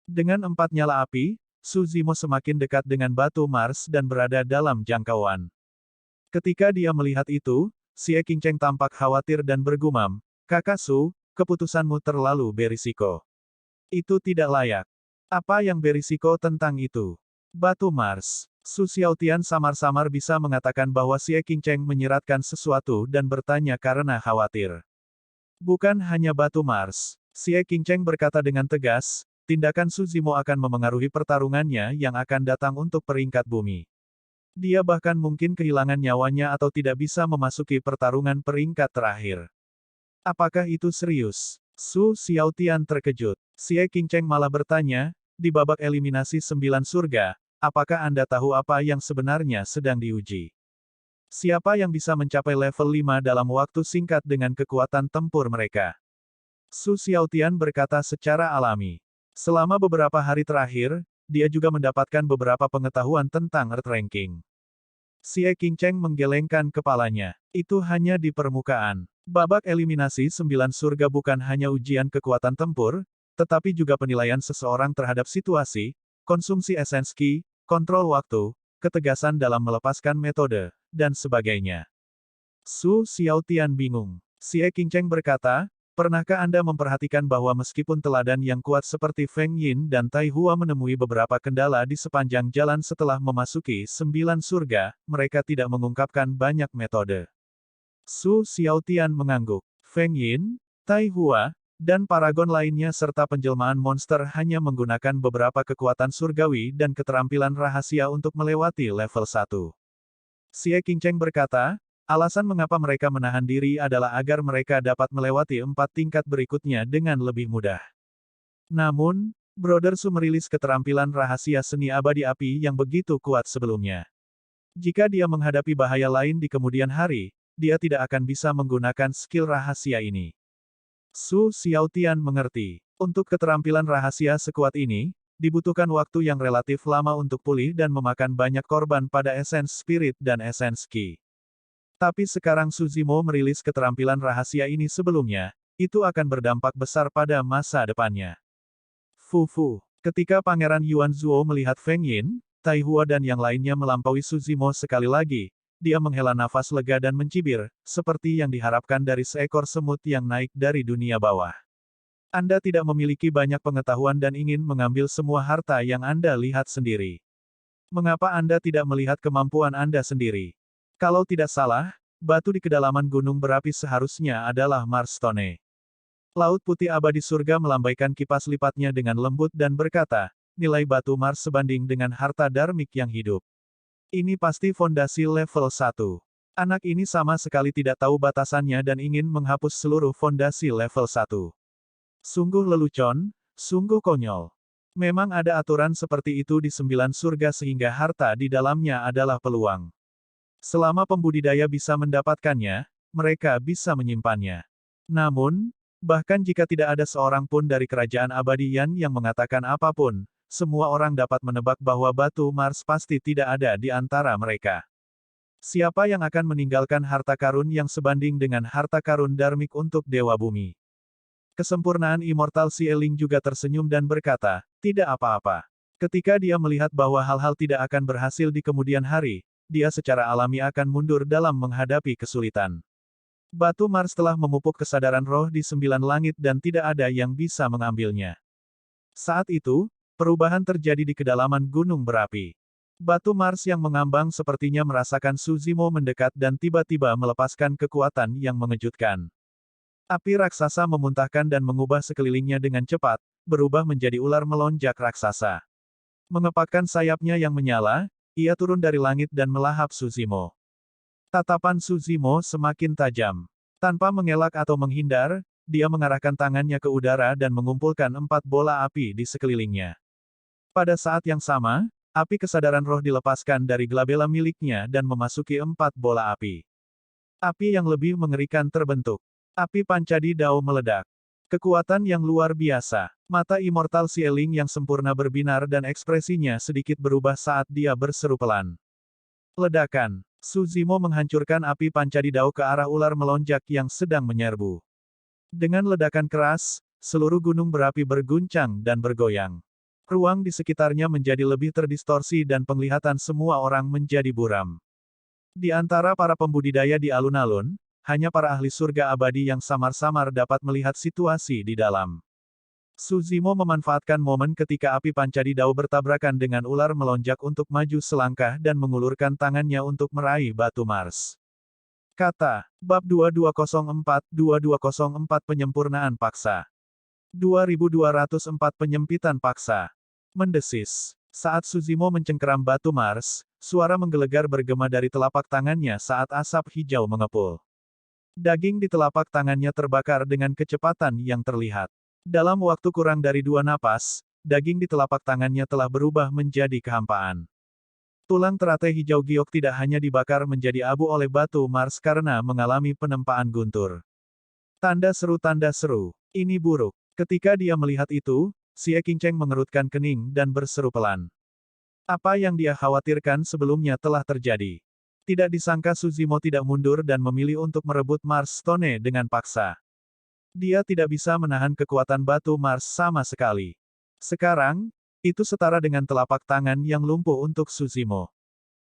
Speaker 1: Dengan 4 nyala api, Suzimo semakin dekat dengan batu Mars dan berada dalam jangkauan. Ketika dia melihat itu, Xie Qingcheng tampak khawatir dan bergumam, "Kakak Su, keputusanmu terlalu berisiko. Itu tidak layak." Apa yang berisiko tentang itu? Batu Mars. Su Xiaotian samar-samar bisa mengatakan bahwa Xie Qingcheng menyiratkan sesuatu dan bertanya karena khawatir. Bukan hanya batu Mars. Xie Qingcheng berkata dengan tegas, tindakan Suzimo akan memengaruhi pertarungannya yang akan datang untuk peringkat bumi. Dia bahkan mungkin kehilangan nyawanya atau tidak bisa memasuki pertarungan peringkat terakhir. Apakah itu serius? Su Xiaotian terkejut. Xie Qingcheng malah bertanya, di babak eliminasi 9 surga, apakah Anda tahu apa yang sebenarnya sedang diuji? Siapa yang bisa mencapai level 5 dalam waktu singkat dengan kekuatan tempur mereka? Su Xiaotian berkata secara alami. Selama beberapa hari terakhir, dia juga mendapatkan beberapa pengetahuan tentang Earth Ranking. Xie Qingcheng menggelengkan kepalanya. Itu hanya di permukaan. Babak eliminasi 9 surga bukan hanya ujian kekuatan tempur, tetapi juga penilaian seseorang terhadap situasi, konsumsi esens Qi, kontrol waktu, ketegasan dalam melepaskan metode, dan sebagainya. Su Xiaotian bingung. Xie Qingcheng berkata, pernahkah Anda memperhatikan bahwa meskipun teladan yang kuat seperti Feng Yin dan Tai Hua menemui beberapa kendala di sepanjang jalan setelah memasuki 9 surga, mereka tidak mengungkapkan banyak metode? Su Xiaotian mengangguk. Feng Yin, Tai Hua, dan paragon lainnya serta penjelmaan monster hanya menggunakan beberapa kekuatan surgawi dan keterampilan rahasia untuk melewati level 1. Xie Qingcheng berkata, Alasan mengapa mereka menahan diri adalah agar mereka dapat melewati 4 tingkat berikutnya dengan lebih mudah. Namun, Brother Su merilis keterampilan rahasia seni abadi api yang begitu kuat sebelumnya. Jika dia menghadapi bahaya lain di kemudian hari, dia tidak akan bisa menggunakan skill rahasia ini. Su Xiaotian mengerti. Untuk keterampilan rahasia sekuat ini, dibutuhkan waktu yang relatif lama untuk pulih dan memakan banyak korban pada Essence Spirit dan Essence Qi. Tapi sekarang Su Zimo merilis keterampilan rahasia ini sebelumnya, itu akan berdampak besar pada masa depannya. Fu. Ketika Pangeran Yuan Zuo melihat Feng Yin, Tai Hua dan yang lainnya melampaui Su Zimo sekali lagi, dia menghela nafas lega dan mencibir, seperti yang diharapkan dari seekor semut yang naik dari dunia bawah. Anda tidak memiliki banyak pengetahuan dan ingin mengambil semua harta yang Anda lihat sendiri. Mengapa Anda tidak melihat kemampuan Anda sendiri? Kalau tidak salah, batu di kedalaman gunung berapi seharusnya adalah Marstone. Laut Putih Abadi Surga melambaikan kipas lipatnya dengan lembut dan berkata, nilai batu Mars sebanding dengan harta darmik yang hidup. Ini pasti fondasi level 1. Anak ini sama sekali tidak tahu batasannya dan ingin menghapus seluruh fondasi level 1. Sungguh lelucon, sungguh konyol. Memang ada aturan seperti itu di 9 surga sehingga harta di dalamnya adalah peluang. Selama pembudidaya bisa mendapatkannya, mereka bisa menyimpannya. Namun, bahkan jika tidak ada seorang pun dari kerajaan abadi Yan yang mengatakan apapun, semua orang dapat menebak bahwa batu Mars pasti tidak ada di antara mereka. Siapa yang akan meninggalkan harta karun yang sebanding dengan harta karun darmik untuk Dewa Bumi? Kesempurnaan Immortal Xieling juga tersenyum dan berkata, tidak apa-apa. Ketika dia melihat bahwa hal-hal tidak akan berhasil di kemudian hari, dia secara alami akan mundur dalam menghadapi kesulitan. Batu Mars telah memupuk kesadaran roh di 9 langit dan tidak ada yang bisa mengambilnya. Saat itu, perubahan terjadi di kedalaman gunung berapi. Batu Mars yang mengambang sepertinya merasakan Su Zimo mendekat dan tiba-tiba melepaskan kekuatan yang mengejutkan. Api raksasa memuntahkan dan mengubah sekelilingnya dengan cepat, berubah menjadi ular melonjak raksasa. Mengepakkan sayapnya yang menyala, ia turun dari langit dan melahap Su Zimo. Tatapan Su Zimo semakin tajam. Tanpa mengelak atau menghindar, dia mengarahkan tangannya ke udara dan mengumpulkan 4 bola api di sekelilingnya. Pada saat yang sama, api kesadaran roh dilepaskan dari glabella miliknya dan memasuki 4 bola api. Api yang lebih mengerikan terbentuk. Api Pancadi Dao meledak. Kekuatan yang luar biasa. Mata Immortal Xieling yang sempurna berbinar dan ekspresinya sedikit berubah saat dia berseru pelan. Ledakan. Su Zimo menghancurkan api Pancadi Dao ke arah ular melonjak yang sedang menyerbu. Dengan ledakan keras, seluruh gunung berapi berguncang dan bergoyang. Ruang di sekitarnya menjadi lebih terdistorsi dan penglihatan semua orang menjadi buram. Di antara para pembudidaya di alun-alun, hanya para ahli surga abadi yang samar-samar dapat melihat situasi di dalam. Su Zimo memanfaatkan momen ketika api Pancadi Dao bertabrakan dengan ular melonjak untuk maju selangkah dan mengulurkan tangannya untuk meraih batu Mars. Kata, Bab 2204 Penyempurnaan Paksa. 2204 Penyempitan Paksa. Mendesis. Saat Su Zimo mencengkeram batu Mars, suara menggelegar bergema dari telapak tangannya saat asap hijau mengepul. Daging di telapak tangannya terbakar dengan kecepatan yang terlihat. Dalam waktu kurang dari 2 napas, daging di telapak tangannya telah berubah menjadi kehampaan. Tulang teratai hijau giok tidak hanya dibakar menjadi abu oleh batu Mars karena mengalami penempaan guntur. Tanda seru, ini buruk. Ketika dia melihat itu, Xie Qingcheng mengerutkan kening dan berseru pelan. Apa yang dia khawatirkan sebelumnya telah terjadi. Tidak disangka Su Zimo tidak mundur dan memilih untuk merebut Mars Stone dengan paksa. Dia tidak bisa menahan kekuatan batu Mars sama sekali. Sekarang, itu setara dengan telapak tangan yang lumpuh untuk Su Zimo.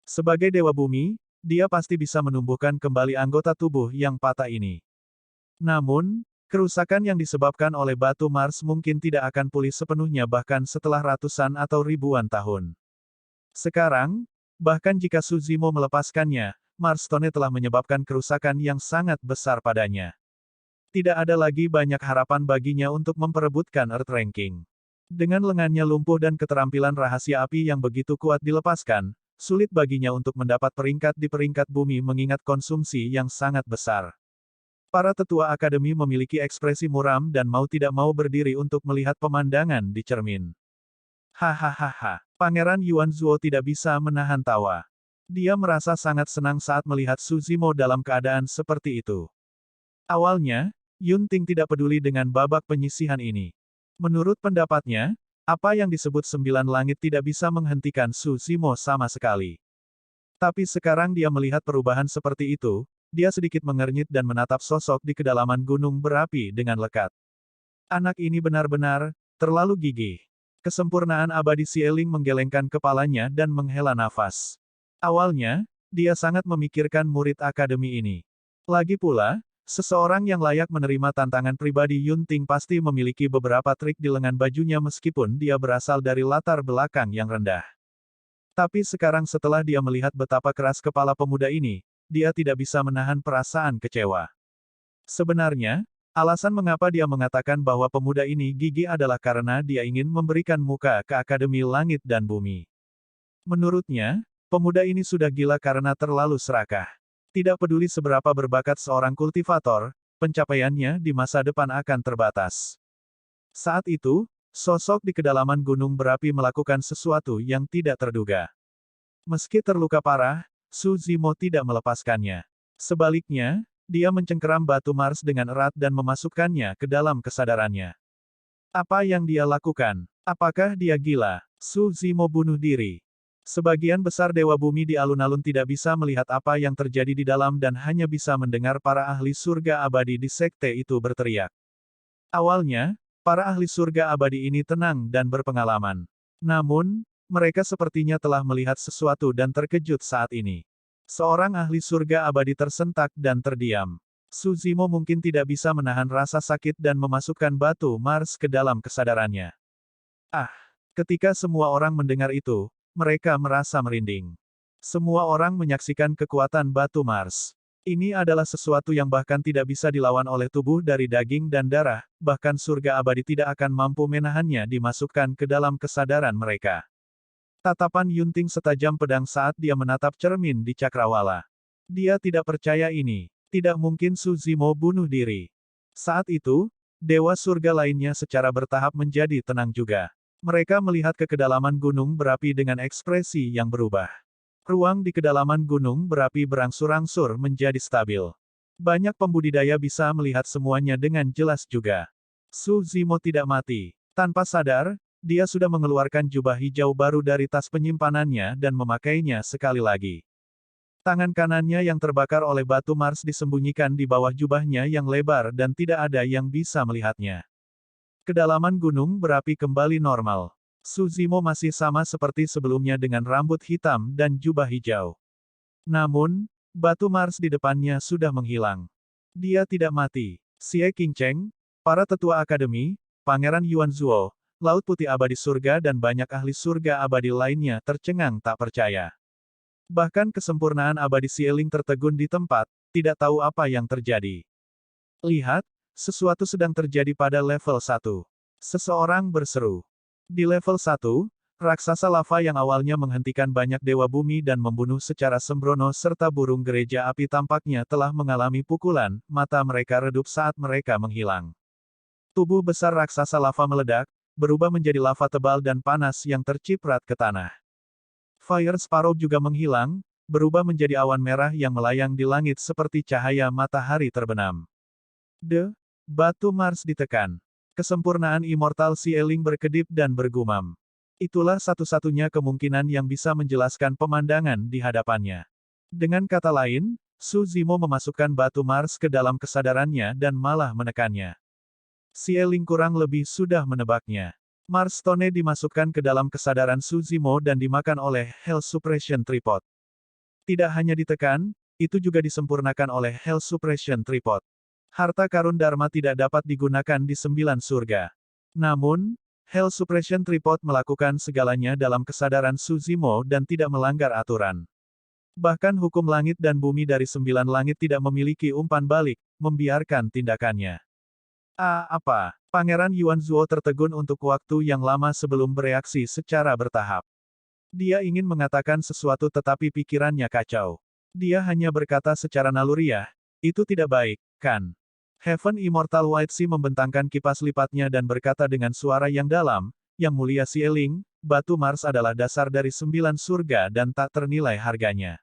Speaker 1: Sebagai Dewa Bumi, dia pasti bisa menumbuhkan kembali anggota tubuh yang patah ini. Namun, kerusakan yang disebabkan oleh batu Mars mungkin tidak akan pulih sepenuhnya bahkan setelah ratusan atau ribuan tahun. Sekarang, bahkan jika Su Zimo melepaskannya, Marstone telah menyebabkan kerusakan yang sangat besar padanya. Tidak ada lagi banyak harapan baginya untuk memperebutkan Earth Ranking. Dengan lengannya lumpuh dan keterampilan rahasia api yang begitu kuat dilepaskan, sulit baginya untuk mendapat peringkat di peringkat bumi mengingat konsumsi yang sangat besar. Para tetua akademi memiliki ekspresi muram dan mau tidak mau berdiri untuk melihat pemandangan di cermin. Hahaha. Pangeran Yuan Zuo tidak bisa menahan tawa. Dia merasa sangat senang saat melihat Su Zimo dalam keadaan seperti itu. Awalnya, Yun Ting tidak peduli dengan babak penyisihan ini. Menurut pendapatnya, apa yang disebut 9 langit tidak bisa menghentikan Su Zimo sama sekali. Tapi sekarang dia melihat perubahan seperti itu, dia sedikit mengernyit dan menatap sosok di kedalaman gunung berapi dengan lekat. Anak ini benar-benar terlalu gigih. Kesempurnaan abadi Xieling menggelengkan kepalanya dan menghela nafas. Awalnya, dia sangat memikirkan murid akademi ini. Lagi pula, seseorang yang layak menerima tantangan pribadi Yun Ting pasti memiliki beberapa trik di lengan bajunya meskipun dia berasal dari latar belakang yang rendah. Tapi sekarang setelah dia melihat betapa keras kepala pemuda ini, dia tidak bisa menahan perasaan kecewa. Sebenarnya, alasan mengapa dia mengatakan bahwa pemuda ini gigih adalah karena dia ingin memberikan muka ke Akademi Langit dan Bumi. Menurutnya, pemuda ini sudah gila karena terlalu serakah. Tidak peduli seberapa berbakat seorang kultivator, pencapaiannya di masa depan akan terbatas. Saat itu, sosok di kedalaman gunung berapi melakukan sesuatu yang tidak terduga. Meski terluka parah, Su Zimo tidak melepaskannya. Sebaliknya, dia mencengkeram batu Mars dengan erat dan memasukkannya ke dalam kesadarannya. Apa yang dia lakukan? Apakah dia gila? Su Zimo bunuh diri. Sebagian besar Dewa Bumi di alun-alun tidak bisa melihat apa yang terjadi di dalam dan hanya bisa mendengar para ahli surga abadi di sekte itu berteriak. Awalnya, para ahli surga abadi ini tenang dan berpengalaman. Namun, mereka sepertinya telah melihat sesuatu dan terkejut saat ini. Seorang ahli surga abadi tersentak dan terdiam. Su Zimo mungkin tidak bisa menahan rasa sakit dan memasukkan batu Mars ke dalam kesadarannya. Ah! Ketika semua orang mendengar itu, mereka merasa merinding. Semua orang menyaksikan kekuatan batu Mars. Ini adalah sesuatu yang bahkan tidak bisa dilawan oleh tubuh dari daging dan darah, bahkan surga abadi tidak akan mampu menahannya dimasukkan ke dalam kesadaran mereka. Tatapan Yun Ting setajam pedang saat dia menatap cermin di cakrawala. Dia tidak percaya ini. Tidak mungkin Su Zimo bunuh diri. Saat itu, dewa surga lainnya secara bertahap menjadi tenang juga. Mereka melihat ke kedalaman gunung berapi dengan ekspresi yang berubah. Ruang di kedalaman gunung berapi berangsur-angsur menjadi stabil. Banyak pembudidaya bisa melihat semuanya dengan jelas juga. Su Zimo tidak mati. Tanpa sadar, dia sudah mengeluarkan jubah hijau baru dari tas penyimpanannya dan memakainya sekali lagi. Tangan kanannya yang terbakar oleh batu Mars disembunyikan di bawah jubahnya yang lebar dan tidak ada yang bisa melihatnya. Kedalaman gunung berapi kembali normal. Su Zimo masih sama seperti sebelumnya dengan rambut hitam dan jubah hijau. Namun, batu Mars di depannya sudah menghilang. Dia tidak mati. Xie Qingcheng, para tetua akademi, Pangeran Yuan Zuo, Laut Putih Abadi Surga dan banyak ahli surga abadi lainnya tercengang tak percaya. Bahkan kesempurnaan abadi Xieling tertegun di tempat, tidak tahu apa yang terjadi. Lihat, sesuatu sedang terjadi pada level 1. Seseorang berseru. Di level 1, raksasa lava yang awalnya menghentikan banyak dewa bumi dan membunuh secara sembrono serta burung gereja api tampaknya telah mengalami pukulan, mata mereka redup saat mereka menghilang. Tubuh besar raksasa lava meledak, berubah menjadi lava tebal dan panas yang terciprat ke tanah. Fire Sparrow juga menghilang, berubah menjadi awan merah yang melayang di langit seperti cahaya matahari terbenam. Batu Mars ditekan. Kesempurnaan immortal Xieling berkedip dan bergumam. Itulah satu-satunya kemungkinan yang bisa menjelaskan pemandangan di hadapannya. Dengan kata lain, Su Zimo memasukkan batu Mars ke dalam kesadarannya dan malah menekannya. Xieling kurang lebih sudah menebaknya. Mars Stone dimasukkan ke dalam kesadaran Su Zimo dan dimakan oleh Hell Suppression Tripod. Tidak hanya ditekan, itu juga disempurnakan oleh Hell Suppression Tripod. Harta karun Dharma tidak dapat digunakan di 9 surga. Namun, Hell Suppression Tripod melakukan segalanya dalam kesadaran Su Zimo dan tidak melanggar aturan. Bahkan hukum langit dan bumi dari 9 langit tidak memiliki umpan balik, membiarkan tindakannya. Apa? Pangeran Yuan Zuo tertegun untuk waktu yang lama sebelum bereaksi secara bertahap. Dia ingin mengatakan sesuatu tetapi pikirannya kacau. Dia hanya berkata secara naluriah, itu tidak baik, kan? Heaven Immortal White Sea membentangkan kipas lipatnya dan berkata dengan suara yang dalam, Yang mulia Sieling, batu Mars adalah dasar dari 9 surga dan tak ternilai harganya.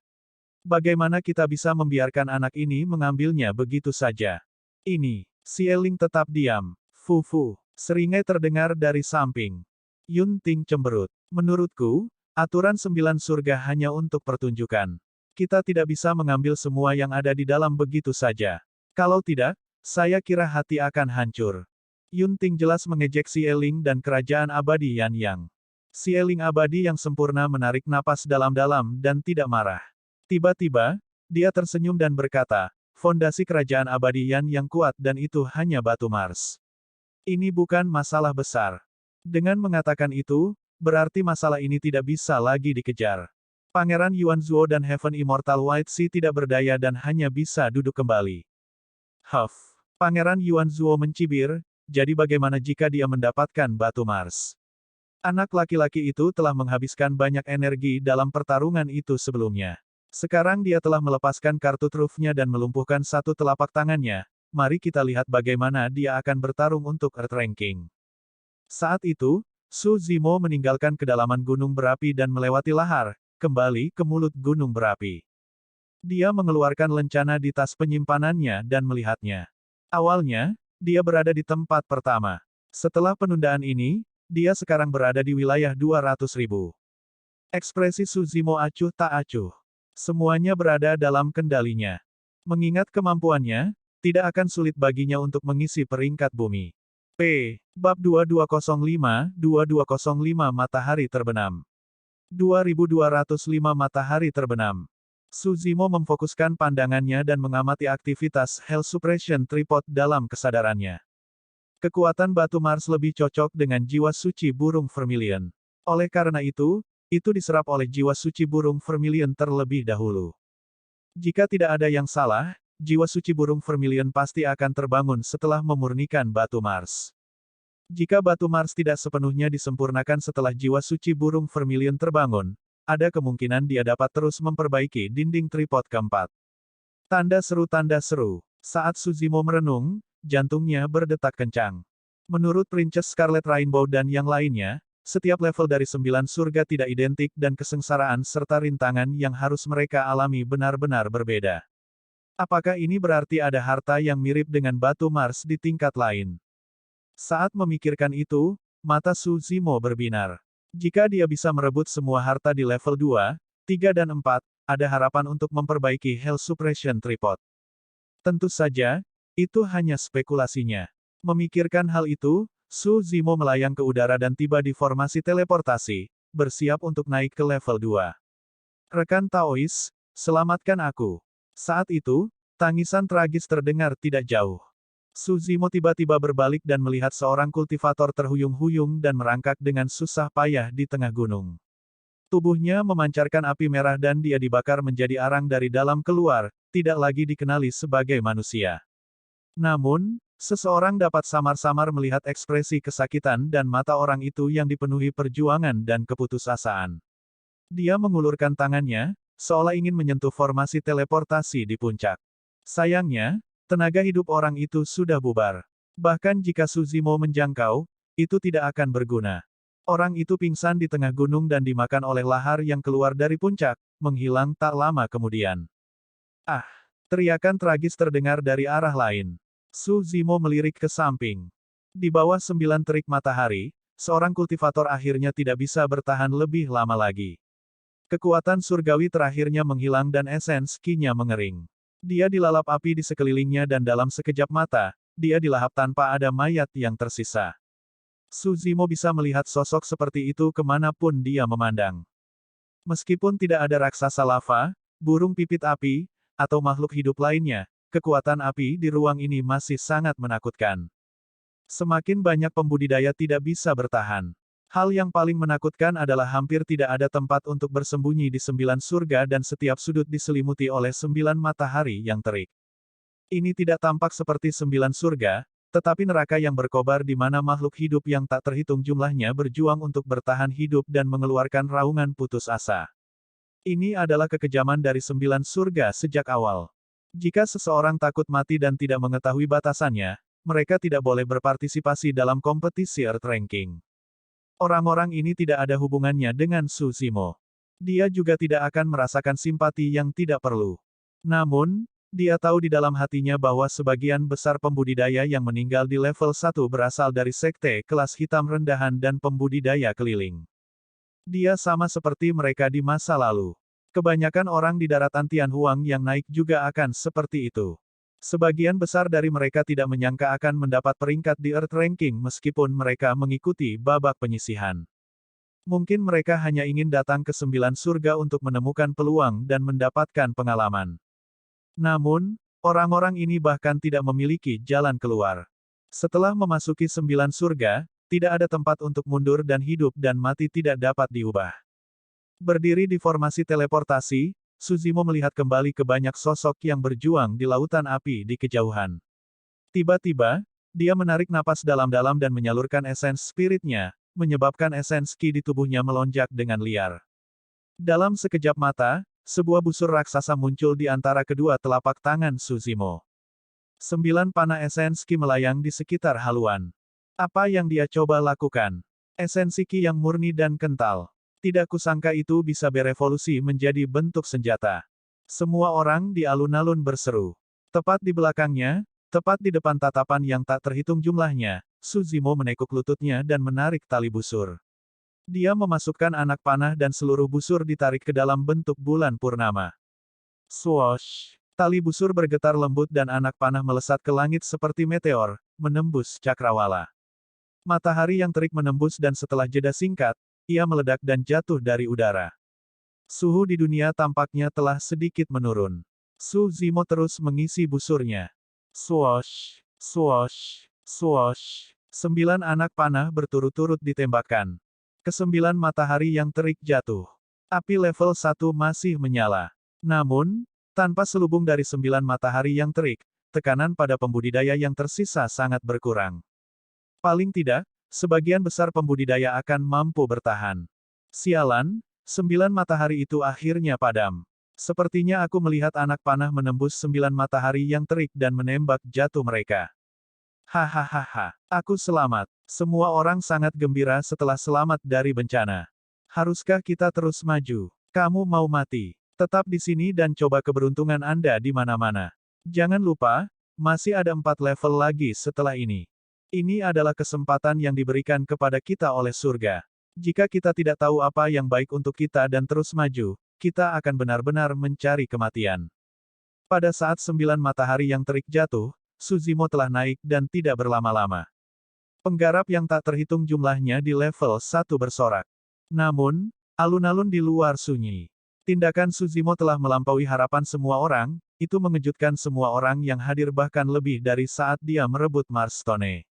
Speaker 1: Bagaimana kita bisa membiarkan anak ini mengambilnya begitu saja? Ini, Sieling tetap diam. Fufu, seringai terdengar dari samping. Yun Ting cemberut. Menurutku, aturan 9 surga hanya untuk pertunjukan. Kita tidak bisa mengambil semua yang ada di dalam begitu saja. Kalau tidak, saya kira hati akan hancur. Yun Ting jelas mengejek Sieling dan kerajaan abadi Yan Yang. Sieling abadi yang sempurna menarik napas dalam-dalam dan tidak marah. Tiba-tiba, dia tersenyum dan berkata, fondasi kerajaan abadi Yan yang kuat dan itu hanya batu Mars. Ini bukan masalah besar. Dengan mengatakan itu, berarti masalah ini tidak bisa lagi dikejar. Pangeran Yuan Zuo dan Heaven Immortal White Sea tidak berdaya dan hanya bisa duduk kembali. Huff. Pangeran Yuan Zuo mencibir, jadi bagaimana jika dia mendapatkan batu Mars? Anak laki-laki itu telah menghabiskan banyak energi dalam pertarungan itu sebelumnya. Sekarang dia telah melepaskan kartu trufnya dan melumpuhkan satu telapak tangannya. Mari kita lihat bagaimana dia akan bertarung untuk Earth Ranking. Saat itu, Su Zimo meninggalkan kedalaman gunung berapi dan melewati lahar, kembali ke mulut gunung berapi. Dia mengeluarkan lencana di tas penyimpanannya dan melihatnya. Awalnya, dia berada di tempat pertama. Setelah penundaan ini, dia sekarang berada di wilayah 200.000. Ekspresi Su Zimo acuh tak acuh. Semuanya berada dalam kendalinya. Mengingat kemampuannya, tidak akan sulit baginya untuk mengisi peringkat bumi. Bab 2205 Matahari Terbenam. 2205 Matahari Terbenam. Su Zimo memfokuskan pandangannya dan mengamati aktivitas Hell Suppression Tripod dalam kesadarannya. Kekuatan batu Mars lebih cocok dengan jiwa suci burung Vermilion. Oleh karena itu diserap oleh jiwa suci burung Vermilion terlebih dahulu. Jika tidak ada yang salah, jiwa suci burung Vermilion pasti akan terbangun setelah memurnikan batu Mars. Jika batu Mars tidak sepenuhnya disempurnakan setelah jiwa suci burung Vermilion terbangun, ada kemungkinan dia dapat terus memperbaiki dinding tripod keempat. Tanda seru. Saat Su Zimo merenung, jantungnya berdetak kencang. Menurut Princess Scarlet Rainbow dan yang lainnya, setiap level dari 9 surga tidak identik dan kesengsaraan serta rintangan yang harus mereka alami benar-benar berbeda. Apakah ini berarti ada harta yang mirip dengan batu Mars di tingkat lain? Saat memikirkan itu, mata Su Zimo berbinar. Jika dia bisa merebut semua harta di level 2, 3 dan 4, ada harapan untuk memperbaiki Hell Suppression Tripod. Tentu saja, itu hanya spekulasinya. Memikirkan hal itu, Su Zimo melayang ke udara dan tiba di formasi teleportasi, bersiap untuk naik ke level 2. Rekan Taois, selamatkan aku. Saat itu, tangisan tragis terdengar tidak jauh. Su Zimo tiba-tiba berbalik dan melihat seorang kultivator terhuyung-huyung dan merangkak dengan susah payah di tengah gunung. Tubuhnya memancarkan api merah dan dia dibakar menjadi arang dari dalam keluar, tidak lagi dikenali sebagai manusia. Namun, seseorang dapat samar-samar melihat ekspresi kesakitan dan mata orang itu yang dipenuhi perjuangan dan keputusasaan. Dia mengulurkan tangannya, seolah ingin menyentuh formasi teleportasi di puncak. Sayangnya, tenaga hidup orang itu sudah bubar. Bahkan jika Su Zimo menjangkau, itu tidak akan berguna. Orang itu pingsan di tengah gunung dan dimakan oleh lahar yang keluar dari puncak, menghilang tak lama kemudian. Ah! Teriakan tragis terdengar dari arah lain. Su Zimo melirik ke samping. Di bawah 9 terik matahari, seorang kultivator akhirnya tidak bisa bertahan lebih lama lagi. Kekuatan surgawi terakhirnya menghilang dan esens ki-nya mengering. Dia dilalap api di sekelilingnya dan dalam sekejap mata, dia dilahap tanpa ada mayat yang tersisa. Su Zimo bisa melihat sosok seperti itu kemanapun dia memandang. Meskipun tidak ada raksasa lava, burung pipit api, atau makhluk hidup lainnya, kekuatan api di ruang ini masih sangat menakutkan. Semakin banyak pembudidaya tidak bisa bertahan. Hal yang paling menakutkan adalah hampir tidak ada tempat untuk bersembunyi di 9 surga dan setiap sudut diselimuti oleh 9 matahari yang terik. Ini tidak tampak seperti 9 surga, Tetapi neraka yang berkobar di mana makhluk hidup yang tak terhitung jumlahnya berjuang untuk bertahan hidup dan mengeluarkan raungan putus asa. Ini adalah kekejaman dari 9 surga sejak awal. Jika seseorang takut mati dan tidak mengetahui batasannya, mereka tidak boleh berpartisipasi dalam kompetisi Earth Ranking. Orang-orang ini tidak ada hubungannya dengan Su Zimo. Dia juga tidak akan merasakan simpati yang tidak perlu. Namun, dia tahu di dalam hatinya bahwa sebagian besar pembudidaya yang meninggal di level 1 berasal dari sekte kelas hitam rendahan dan pembudidaya keliling. Dia sama seperti mereka di masa lalu. Kebanyakan orang di daratan Tianhuang yang naik juga akan seperti itu. Sebagian besar dari mereka tidak menyangka akan mendapat peringkat di Earth Ranking meskipun mereka mengikuti babak penyisihan. Mungkin mereka hanya ingin datang ke 9 surga untuk menemukan peluang dan mendapatkan pengalaman. Namun, orang-orang ini bahkan tidak memiliki jalan keluar. Setelah memasuki 9 surga, tidak ada tempat untuk mundur dan hidup dan mati tidak dapat diubah. Berdiri di formasi teleportasi, Su Zimo melihat kembali ke banyak sosok yang berjuang di lautan api di kejauhan. Tiba-tiba, dia menarik napas dalam-dalam dan menyalurkan esens spiritnya, menyebabkan esens ki di tubuhnya melonjak dengan liar. Dalam sekejap mata, sebuah busur raksasa muncul di antara kedua telapak tangan Su Zimo. 9 panah esens ki melayang di sekitar haluan. Apa yang dia coba lakukan? Esensi ki yang murni dan kental. Tidak kusangka itu bisa berevolusi menjadi bentuk senjata. Semua orang di alun-alun berseru. Tepat di belakangnya, tepat di depan tatapan yang tak terhitung jumlahnya, Su Zimo menekuk lututnya dan menarik tali busur. Dia memasukkan anak panah dan seluruh busur ditarik ke dalam bentuk bulan purnama. Swoosh! Tali busur bergetar lembut dan anak panah melesat ke langit seperti meteor, menembus cakrawala. Matahari yang terik menembus dan setelah jeda singkat, ia meledak dan jatuh dari udara. Suhu di dunia tampaknya telah sedikit menurun. Su Zimo terus mengisi busurnya. Swoosh! Swoosh! Swoosh! 9 anak panah berturut-turut ditembakkan. Kesembilan matahari yang terik jatuh. Api level 1 masih menyala. Namun, tanpa selubung dari 9 matahari yang terik, tekanan pada pembudidaya yang tersisa sangat berkurang. Paling tidak, sebagian besar pembudidaya akan mampu bertahan. Sialan, 9 matahari itu akhirnya padam. Sepertinya aku melihat anak panah menembus 9 matahari yang terik dan menembak jatuh mereka. Hahaha, aku selamat. Semua orang sangat gembira setelah selamat dari bencana. Haruskah kita terus maju? Kamu mau mati? Tetap di sini dan coba keberuntungan Anda di mana-mana. Jangan lupa, masih ada 4 level lagi setelah ini. Ini adalah kesempatan yang diberikan kepada kita oleh surga. Jika kita tidak tahu apa yang baik untuk kita dan terus maju, kita akan benar-benar mencari kematian. Pada saat 9 matahari yang terik jatuh, Su Zimo telah naik dan tidak berlama-lama. Penggarap yang tak terhitung jumlahnya di level 1 bersorak. Namun, alun-alun di luar sunyi. Tindakan Su Zimo telah melampaui harapan semua orang, itu mengejutkan semua orang yang hadir bahkan lebih dari saat dia merebut Mars Stone.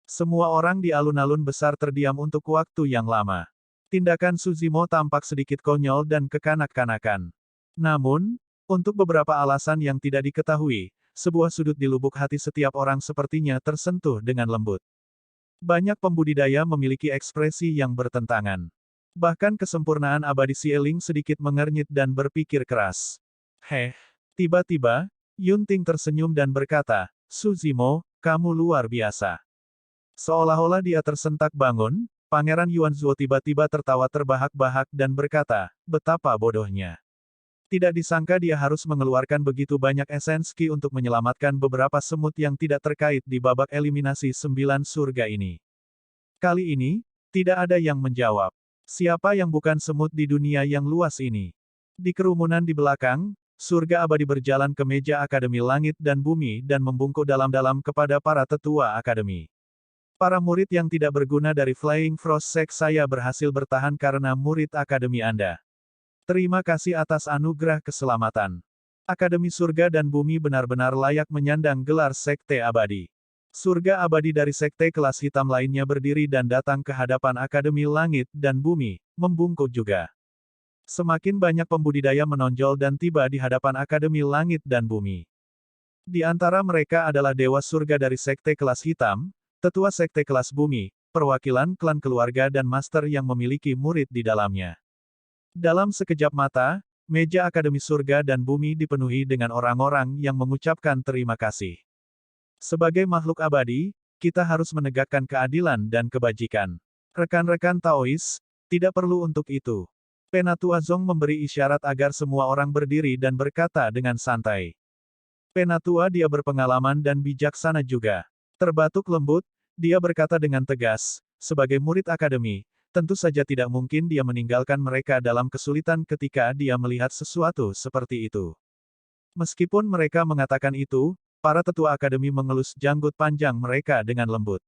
Speaker 1: Semua orang di alun-alun besar terdiam untuk waktu yang lama. Tindakan Su Zimo tampak sedikit konyol dan kekanak-kanakan. Namun, untuk beberapa alasan yang tidak diketahui, sebuah sudut di lubuk hati setiap orang sepertinya tersentuh dengan lembut. Banyak pembudidaya memiliki ekspresi yang bertentangan. Bahkan kesempurnaan abadi Sieling sedikit mengernyit dan berpikir keras. Tiba-tiba, Yunting tersenyum dan berkata, Su Zimo, kamu luar biasa. Seolah-olah dia tersentak bangun, Pangeran Yuanzuo tiba-tiba tertawa terbahak-bahak dan berkata, betapa bodohnya. Tidak disangka dia harus mengeluarkan begitu banyak esens ki untuk menyelamatkan beberapa semut yang tidak terkait di babak eliminasi 9 surga ini. Kali ini, tidak ada yang menjawab. Siapa yang bukan semut di dunia yang luas ini? Di kerumunan di belakang, surga abadi berjalan ke meja Akademi Langit dan Bumi dan membungkuk dalam-dalam kepada para tetua Akademi. Para murid yang tidak berguna dari Flying Frost Sect, saya berhasil bertahan karena murid Akademi Anda. Terima kasih atas anugerah keselamatan. Akademi Surga dan Bumi benar-benar layak menyandang gelar Sekte Abadi. Surga abadi dari sekte kelas hitam lainnya berdiri dan datang ke hadapan Akademi Langit dan Bumi, membungkuk juga. Semakin banyak pembudidaya menonjol dan tiba di hadapan Akademi Langit dan Bumi. Di antara mereka adalah Dewa Surga dari Sekte Kelas Hitam, Tetua Sekte Kelas Bumi, perwakilan klan keluarga dan master yang memiliki murid di dalamnya. Dalam sekejap mata, meja Akademi Surga dan Bumi dipenuhi dengan orang-orang yang mengucapkan terima kasih. Sebagai makhluk abadi, kita harus menegakkan keadilan dan kebajikan. Rekan-rekan Taois, tidak perlu untuk itu. Penatua Zong memberi isyarat agar semua orang berdiri dan berkata dengan santai. Penatua dia berpengalaman dan bijaksana juga. Terbatuk lembut, dia berkata dengan tegas, sebagai murid akademi, tentu saja tidak mungkin dia meninggalkan mereka dalam kesulitan ketika dia melihat sesuatu seperti itu. Meskipun mereka mengatakan itu, para tetua akademi mengelus janggut panjang mereka dengan lembut.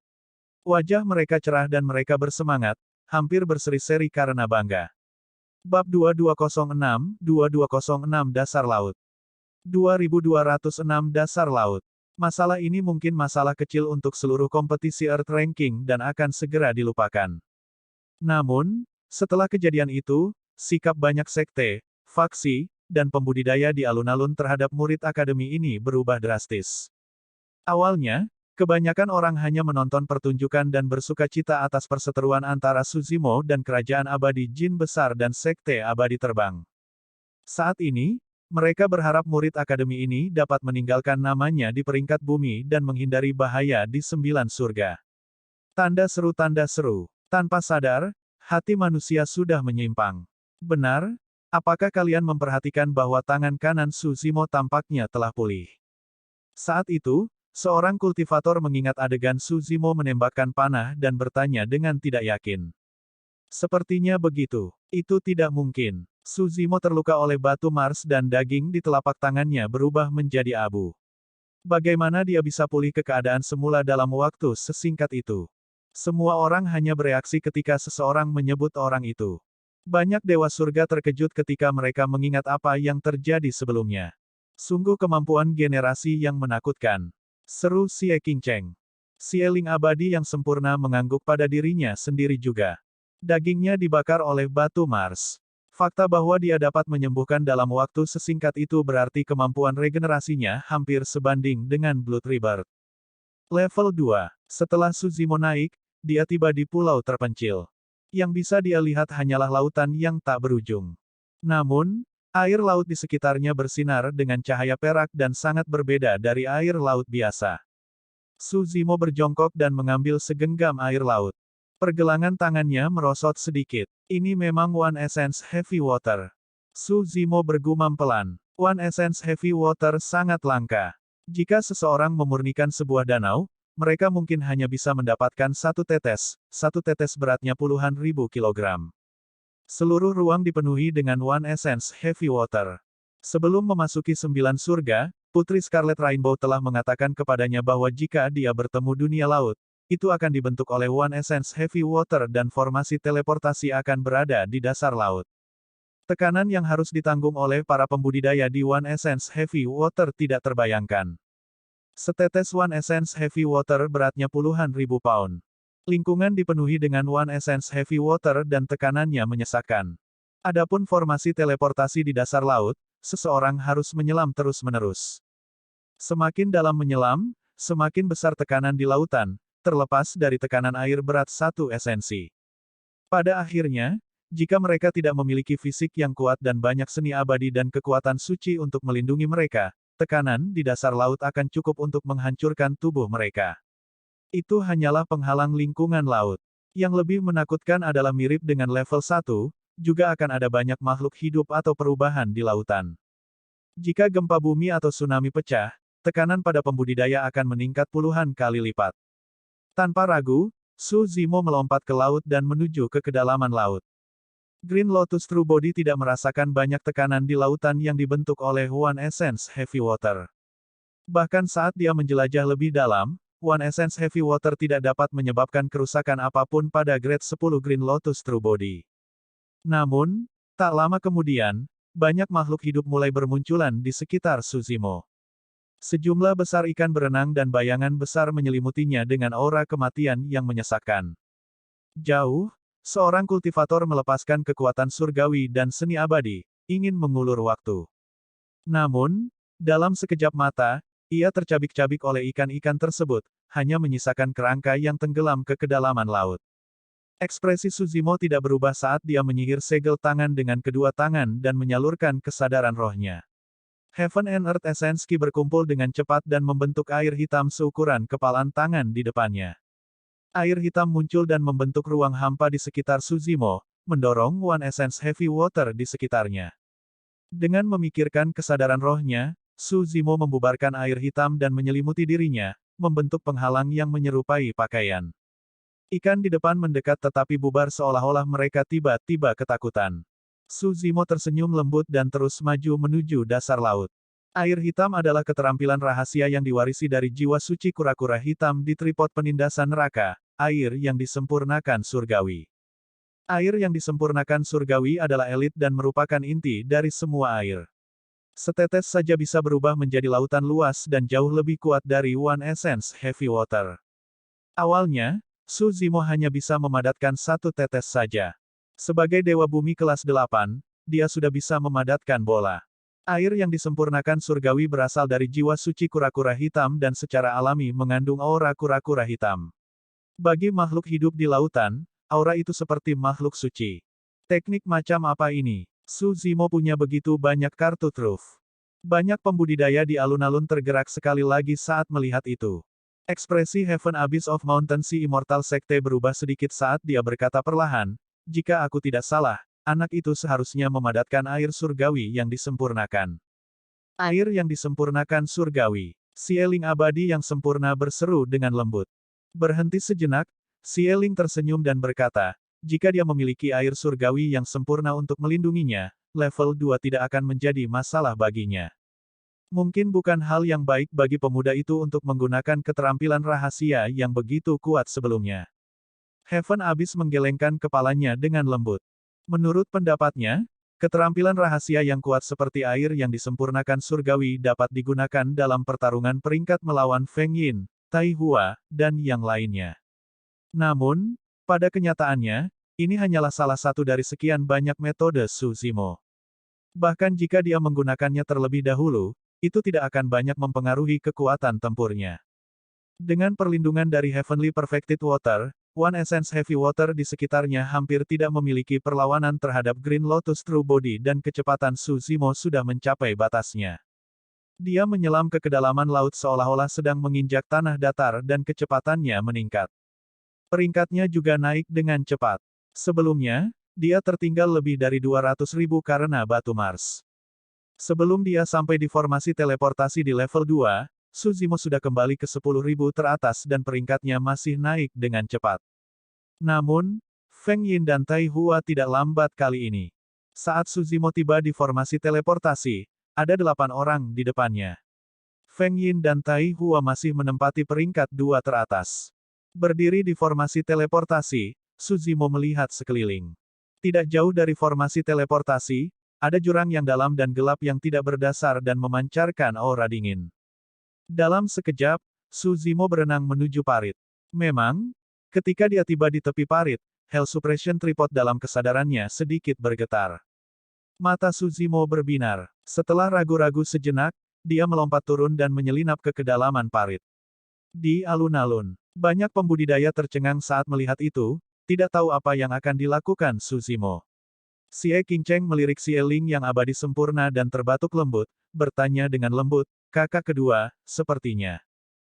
Speaker 1: Wajah mereka cerah dan mereka bersemangat, hampir berseri-seri karena bangga. Bab 2206 Dasar Laut 2206 Dasar Laut. Masalah ini mungkin masalah kecil untuk seluruh kompetisi Earth Ranking dan akan segera dilupakan. Namun, setelah kejadian itu, sikap banyak sekte, faksi, dan pembudidaya di alun-alun terhadap murid akademi ini berubah drastis. Awalnya, kebanyakan orang hanya menonton pertunjukan dan bersukacita atas perseteruan antara Suzimo dan Kerajaan Abadi Jin Besar dan Sekte Abadi Terbang. Saat ini, mereka berharap murid akademi ini dapat meninggalkan namanya di peringkat bumi dan menghindari bahaya di 9 surga. Tanda seru, tanpa sadar, hati manusia sudah menyimpang. Benar, apakah kalian memperhatikan bahwa tangan kanan Suzimo tampaknya telah pulih? Saat itu, seorang kultivator mengingat adegan Suzimo menembakkan panah dan bertanya dengan tidak yakin. Sepertinya begitu. Itu tidak mungkin. Suzimo terluka oleh batu Mars dan daging di telapak tangannya berubah menjadi abu. Bagaimana dia bisa pulih ke keadaan semula dalam waktu sesingkat itu? Semua orang hanya bereaksi ketika seseorang menyebut orang itu. Banyak dewa surga terkejut ketika mereka mengingat apa yang terjadi sebelumnya. Sungguh kemampuan generasi yang menakutkan. Seru Xie Qingcheng. Xieling abadi yang sempurna mengangguk pada dirinya sendiri juga. Dagingnya dibakar oleh batu Mars. Fakta bahwa dia dapat menyembuhkan dalam waktu sesingkat itu berarti kemampuan regenerasinya hampir sebanding dengan Blood Rebirth. Level 2. Setelah Suzimo naik, dia tiba di pulau terpencil. Yang bisa dia lihat hanyalah lautan yang tak berujung. Namun, air laut di sekitarnya bersinar dengan cahaya perak dan sangat berbeda dari air laut biasa. Suzimo berjongkok dan mengambil segenggam air laut. Pergelangan tangannya merosot sedikit. Ini memang One Essence Heavy Water. Suzimo bergumam pelan. One Essence Heavy Water sangat langka. Jika seseorang memurnikan sebuah danau, mereka mungkin hanya bisa mendapatkan satu tetes beratnya puluhan ribu kilogram. Seluruh ruang dipenuhi dengan One Essence Heavy Water. Sebelum memasuki 9 surga, Putri Scarlet Rainbow telah mengatakan kepadanya bahwa jika dia bertemu dunia laut, itu akan dibentuk oleh One Essence Heavy Water dan formasi teleportasi akan berada di dasar laut. Tekanan yang harus ditanggung oleh para pembudidaya di One Essence Heavy Water tidak terbayangkan. Setetes One Essence Heavy Water beratnya puluhan ribu pound. Lingkungan dipenuhi dengan One Essence Heavy Water dan tekanannya menyesakkan. Adapun formasi teleportasi di dasar laut, seseorang harus menyelam terus-menerus. Semakin dalam menyelam, semakin besar tekanan di lautan, terlepas dari tekanan air berat satu esensi. Pada akhirnya, jika mereka tidak memiliki fisik yang kuat dan banyak seni abadi dan kekuatan suci untuk melindungi mereka, tekanan di dasar laut akan cukup untuk menghancurkan tubuh mereka. Itu hanyalah penghalang lingkungan laut. Yang lebih menakutkan adalah mirip dengan level 1, juga akan ada banyak makhluk hidup atau perubahan di lautan. Jika gempa bumi atau tsunami pecah, tekanan pada pembudidaya akan meningkat puluhan kali lipat. Tanpa ragu, Suzimo melompat ke laut dan menuju ke kedalaman laut. Green Lotus True Body tidak merasakan banyak tekanan di lautan yang dibentuk oleh One Essence Heavy Water. Bahkan saat dia menjelajah lebih dalam, One Essence Heavy Water tidak dapat menyebabkan kerusakan apapun pada grade 10 Green Lotus True Body. Namun, tak lama kemudian, banyak makhluk hidup mulai bermunculan di sekitar Suzimo. Sejumlah besar ikan berenang dan bayangan besar menyelimutinya dengan aura kematian yang menyesakkan. Jauh, seorang kultivator melepaskan kekuatan surgawi dan seni abadi, ingin mengulur waktu. Namun, dalam sekejap mata, Ia tercabik-cabik oleh ikan-ikan tersebut, hanya menyisakan kerangka yang tenggelam ke kedalaman laut. Ekspresi Suzimo tidak berubah saat dia menyihir segel tangan dengan kedua tangan dan menyalurkan kesadaran rohnya. Heaven and Earth Essence Ki berkumpul dengan cepat dan membentuk air hitam seukuran kepalan tangan di depannya. Air hitam muncul dan membentuk ruang hampa di sekitar Suzimo, mendorong One Essence Heavy Water di sekitarnya. Dengan memikirkan kesadaran rohnya, Suzimo membubarkan air hitam dan menyelimuti dirinya, membentuk penghalang yang menyerupai pakaian. Ikan di depan mendekat tetapi bubar seolah-olah mereka tiba-tiba ketakutan. Suzimo tersenyum lembut dan terus maju menuju dasar laut. Air hitam adalah keterampilan rahasia yang diwarisi dari jiwa suci kura-kura hitam di tripod penindasan neraka, air yang disempurnakan surgawi. Air yang disempurnakan surgawi adalah elit dan merupakan inti dari semua air. Setetes saja bisa berubah menjadi lautan luas dan jauh lebih kuat dari One Essence Heavy Water. Awalnya, Suzimo hanya bisa memadatkan satu tetes saja. Sebagai Dewa Bumi kelas 8, dia sudah bisa memadatkan bola. Air yang disempurnakan surgawi berasal dari jiwa suci kura-kura hitam dan secara alami mengandung aura kura-kura hitam. Bagi makhluk hidup di lautan, aura itu seperti makhluk suci. Teknik macam apa ini? Suzimo punya begitu banyak kartu truf. Banyak pembudidaya di alun-alun tergerak sekali lagi saat melihat itu. Ekspresi Heaven Abyss of Mountain Sea Immortal Sekte berubah sedikit saat dia berkata perlahan, jika aku tidak salah, anak itu seharusnya memadatkan air surgawi yang disempurnakan. Air yang disempurnakan surgawi. Sieling abadi yang sempurna berseru dengan lembut. Berhenti sejenak, Sieling tersenyum dan berkata, jika dia memiliki air surgawi yang sempurna untuk melindunginya, level 2 tidak akan menjadi masalah baginya. Mungkin bukan hal yang baik bagi pemuda itu untuk menggunakan keterampilan rahasia yang begitu kuat sebelumnya. Heaven Abyss menggelengkan kepalanya dengan lembut. Menurut pendapatnya, keterampilan rahasia yang kuat seperti air yang disempurnakan surgawi dapat digunakan dalam pertarungan peringkat melawan Feng Yin, Tai Hua, dan yang lainnya. Namun, pada kenyataannya, ini hanyalah salah satu dari sekian banyak metode Suzimo. Bahkan jika dia menggunakannya terlebih dahulu, itu tidak akan banyak mempengaruhi kekuatan tempurnya. Dengan perlindungan dari Heavenly Perfected Water, One Essence Heavy Water di sekitarnya hampir tidak memiliki perlawanan terhadap Green Lotus True Body dan kecepatan Suzimo sudah mencapai batasnya. Dia menyelam ke kedalaman laut seolah-olah sedang menginjak tanah datar dan kecepatannya meningkat. Peringkatnya juga naik dengan cepat. Sebelumnya, dia tertinggal lebih dari 200.000 karena batu Mars. Sebelum dia sampai di formasi teleportasi di level 2, Suzimo sudah kembali ke 10.000 teratas dan peringkatnya masih naik dengan cepat. Namun, Feng Yin dan Tai Hua tidak lambat kali ini. Saat Suzimo tiba di formasi teleportasi, ada 8 orang di depannya. Feng Yin dan Tai Hua masih menempati peringkat 2 teratas. Berdiri di formasi teleportasi, Suzimo melihat sekeliling. Tidak jauh dari formasi teleportasi, ada jurang yang dalam dan gelap yang tidak berdasar dan memancarkan aura dingin. Dalam sekejap, Suzimo berenang menuju parit. Memang, ketika dia tiba di tepi parit, Hell Suppression Tripod dalam kesadarannya sedikit bergetar. Mata Suzimo berbinar. Setelah ragu-ragu sejenak, dia melompat turun dan menyelinap ke kedalaman parit. Di alun-alun, banyak pembudidaya tercengang saat melihat itu, tidak tahu apa yang akan dilakukan Suzimo. Xie Qingcheng melirik Xie Ling yang abadi sempurna dan terbatuk lembut, bertanya dengan lembut, kakak kedua, sepertinya.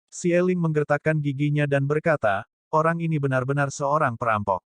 Speaker 1: Xie Ling menggertakkan giginya dan berkata, orang ini benar-benar seorang perampok.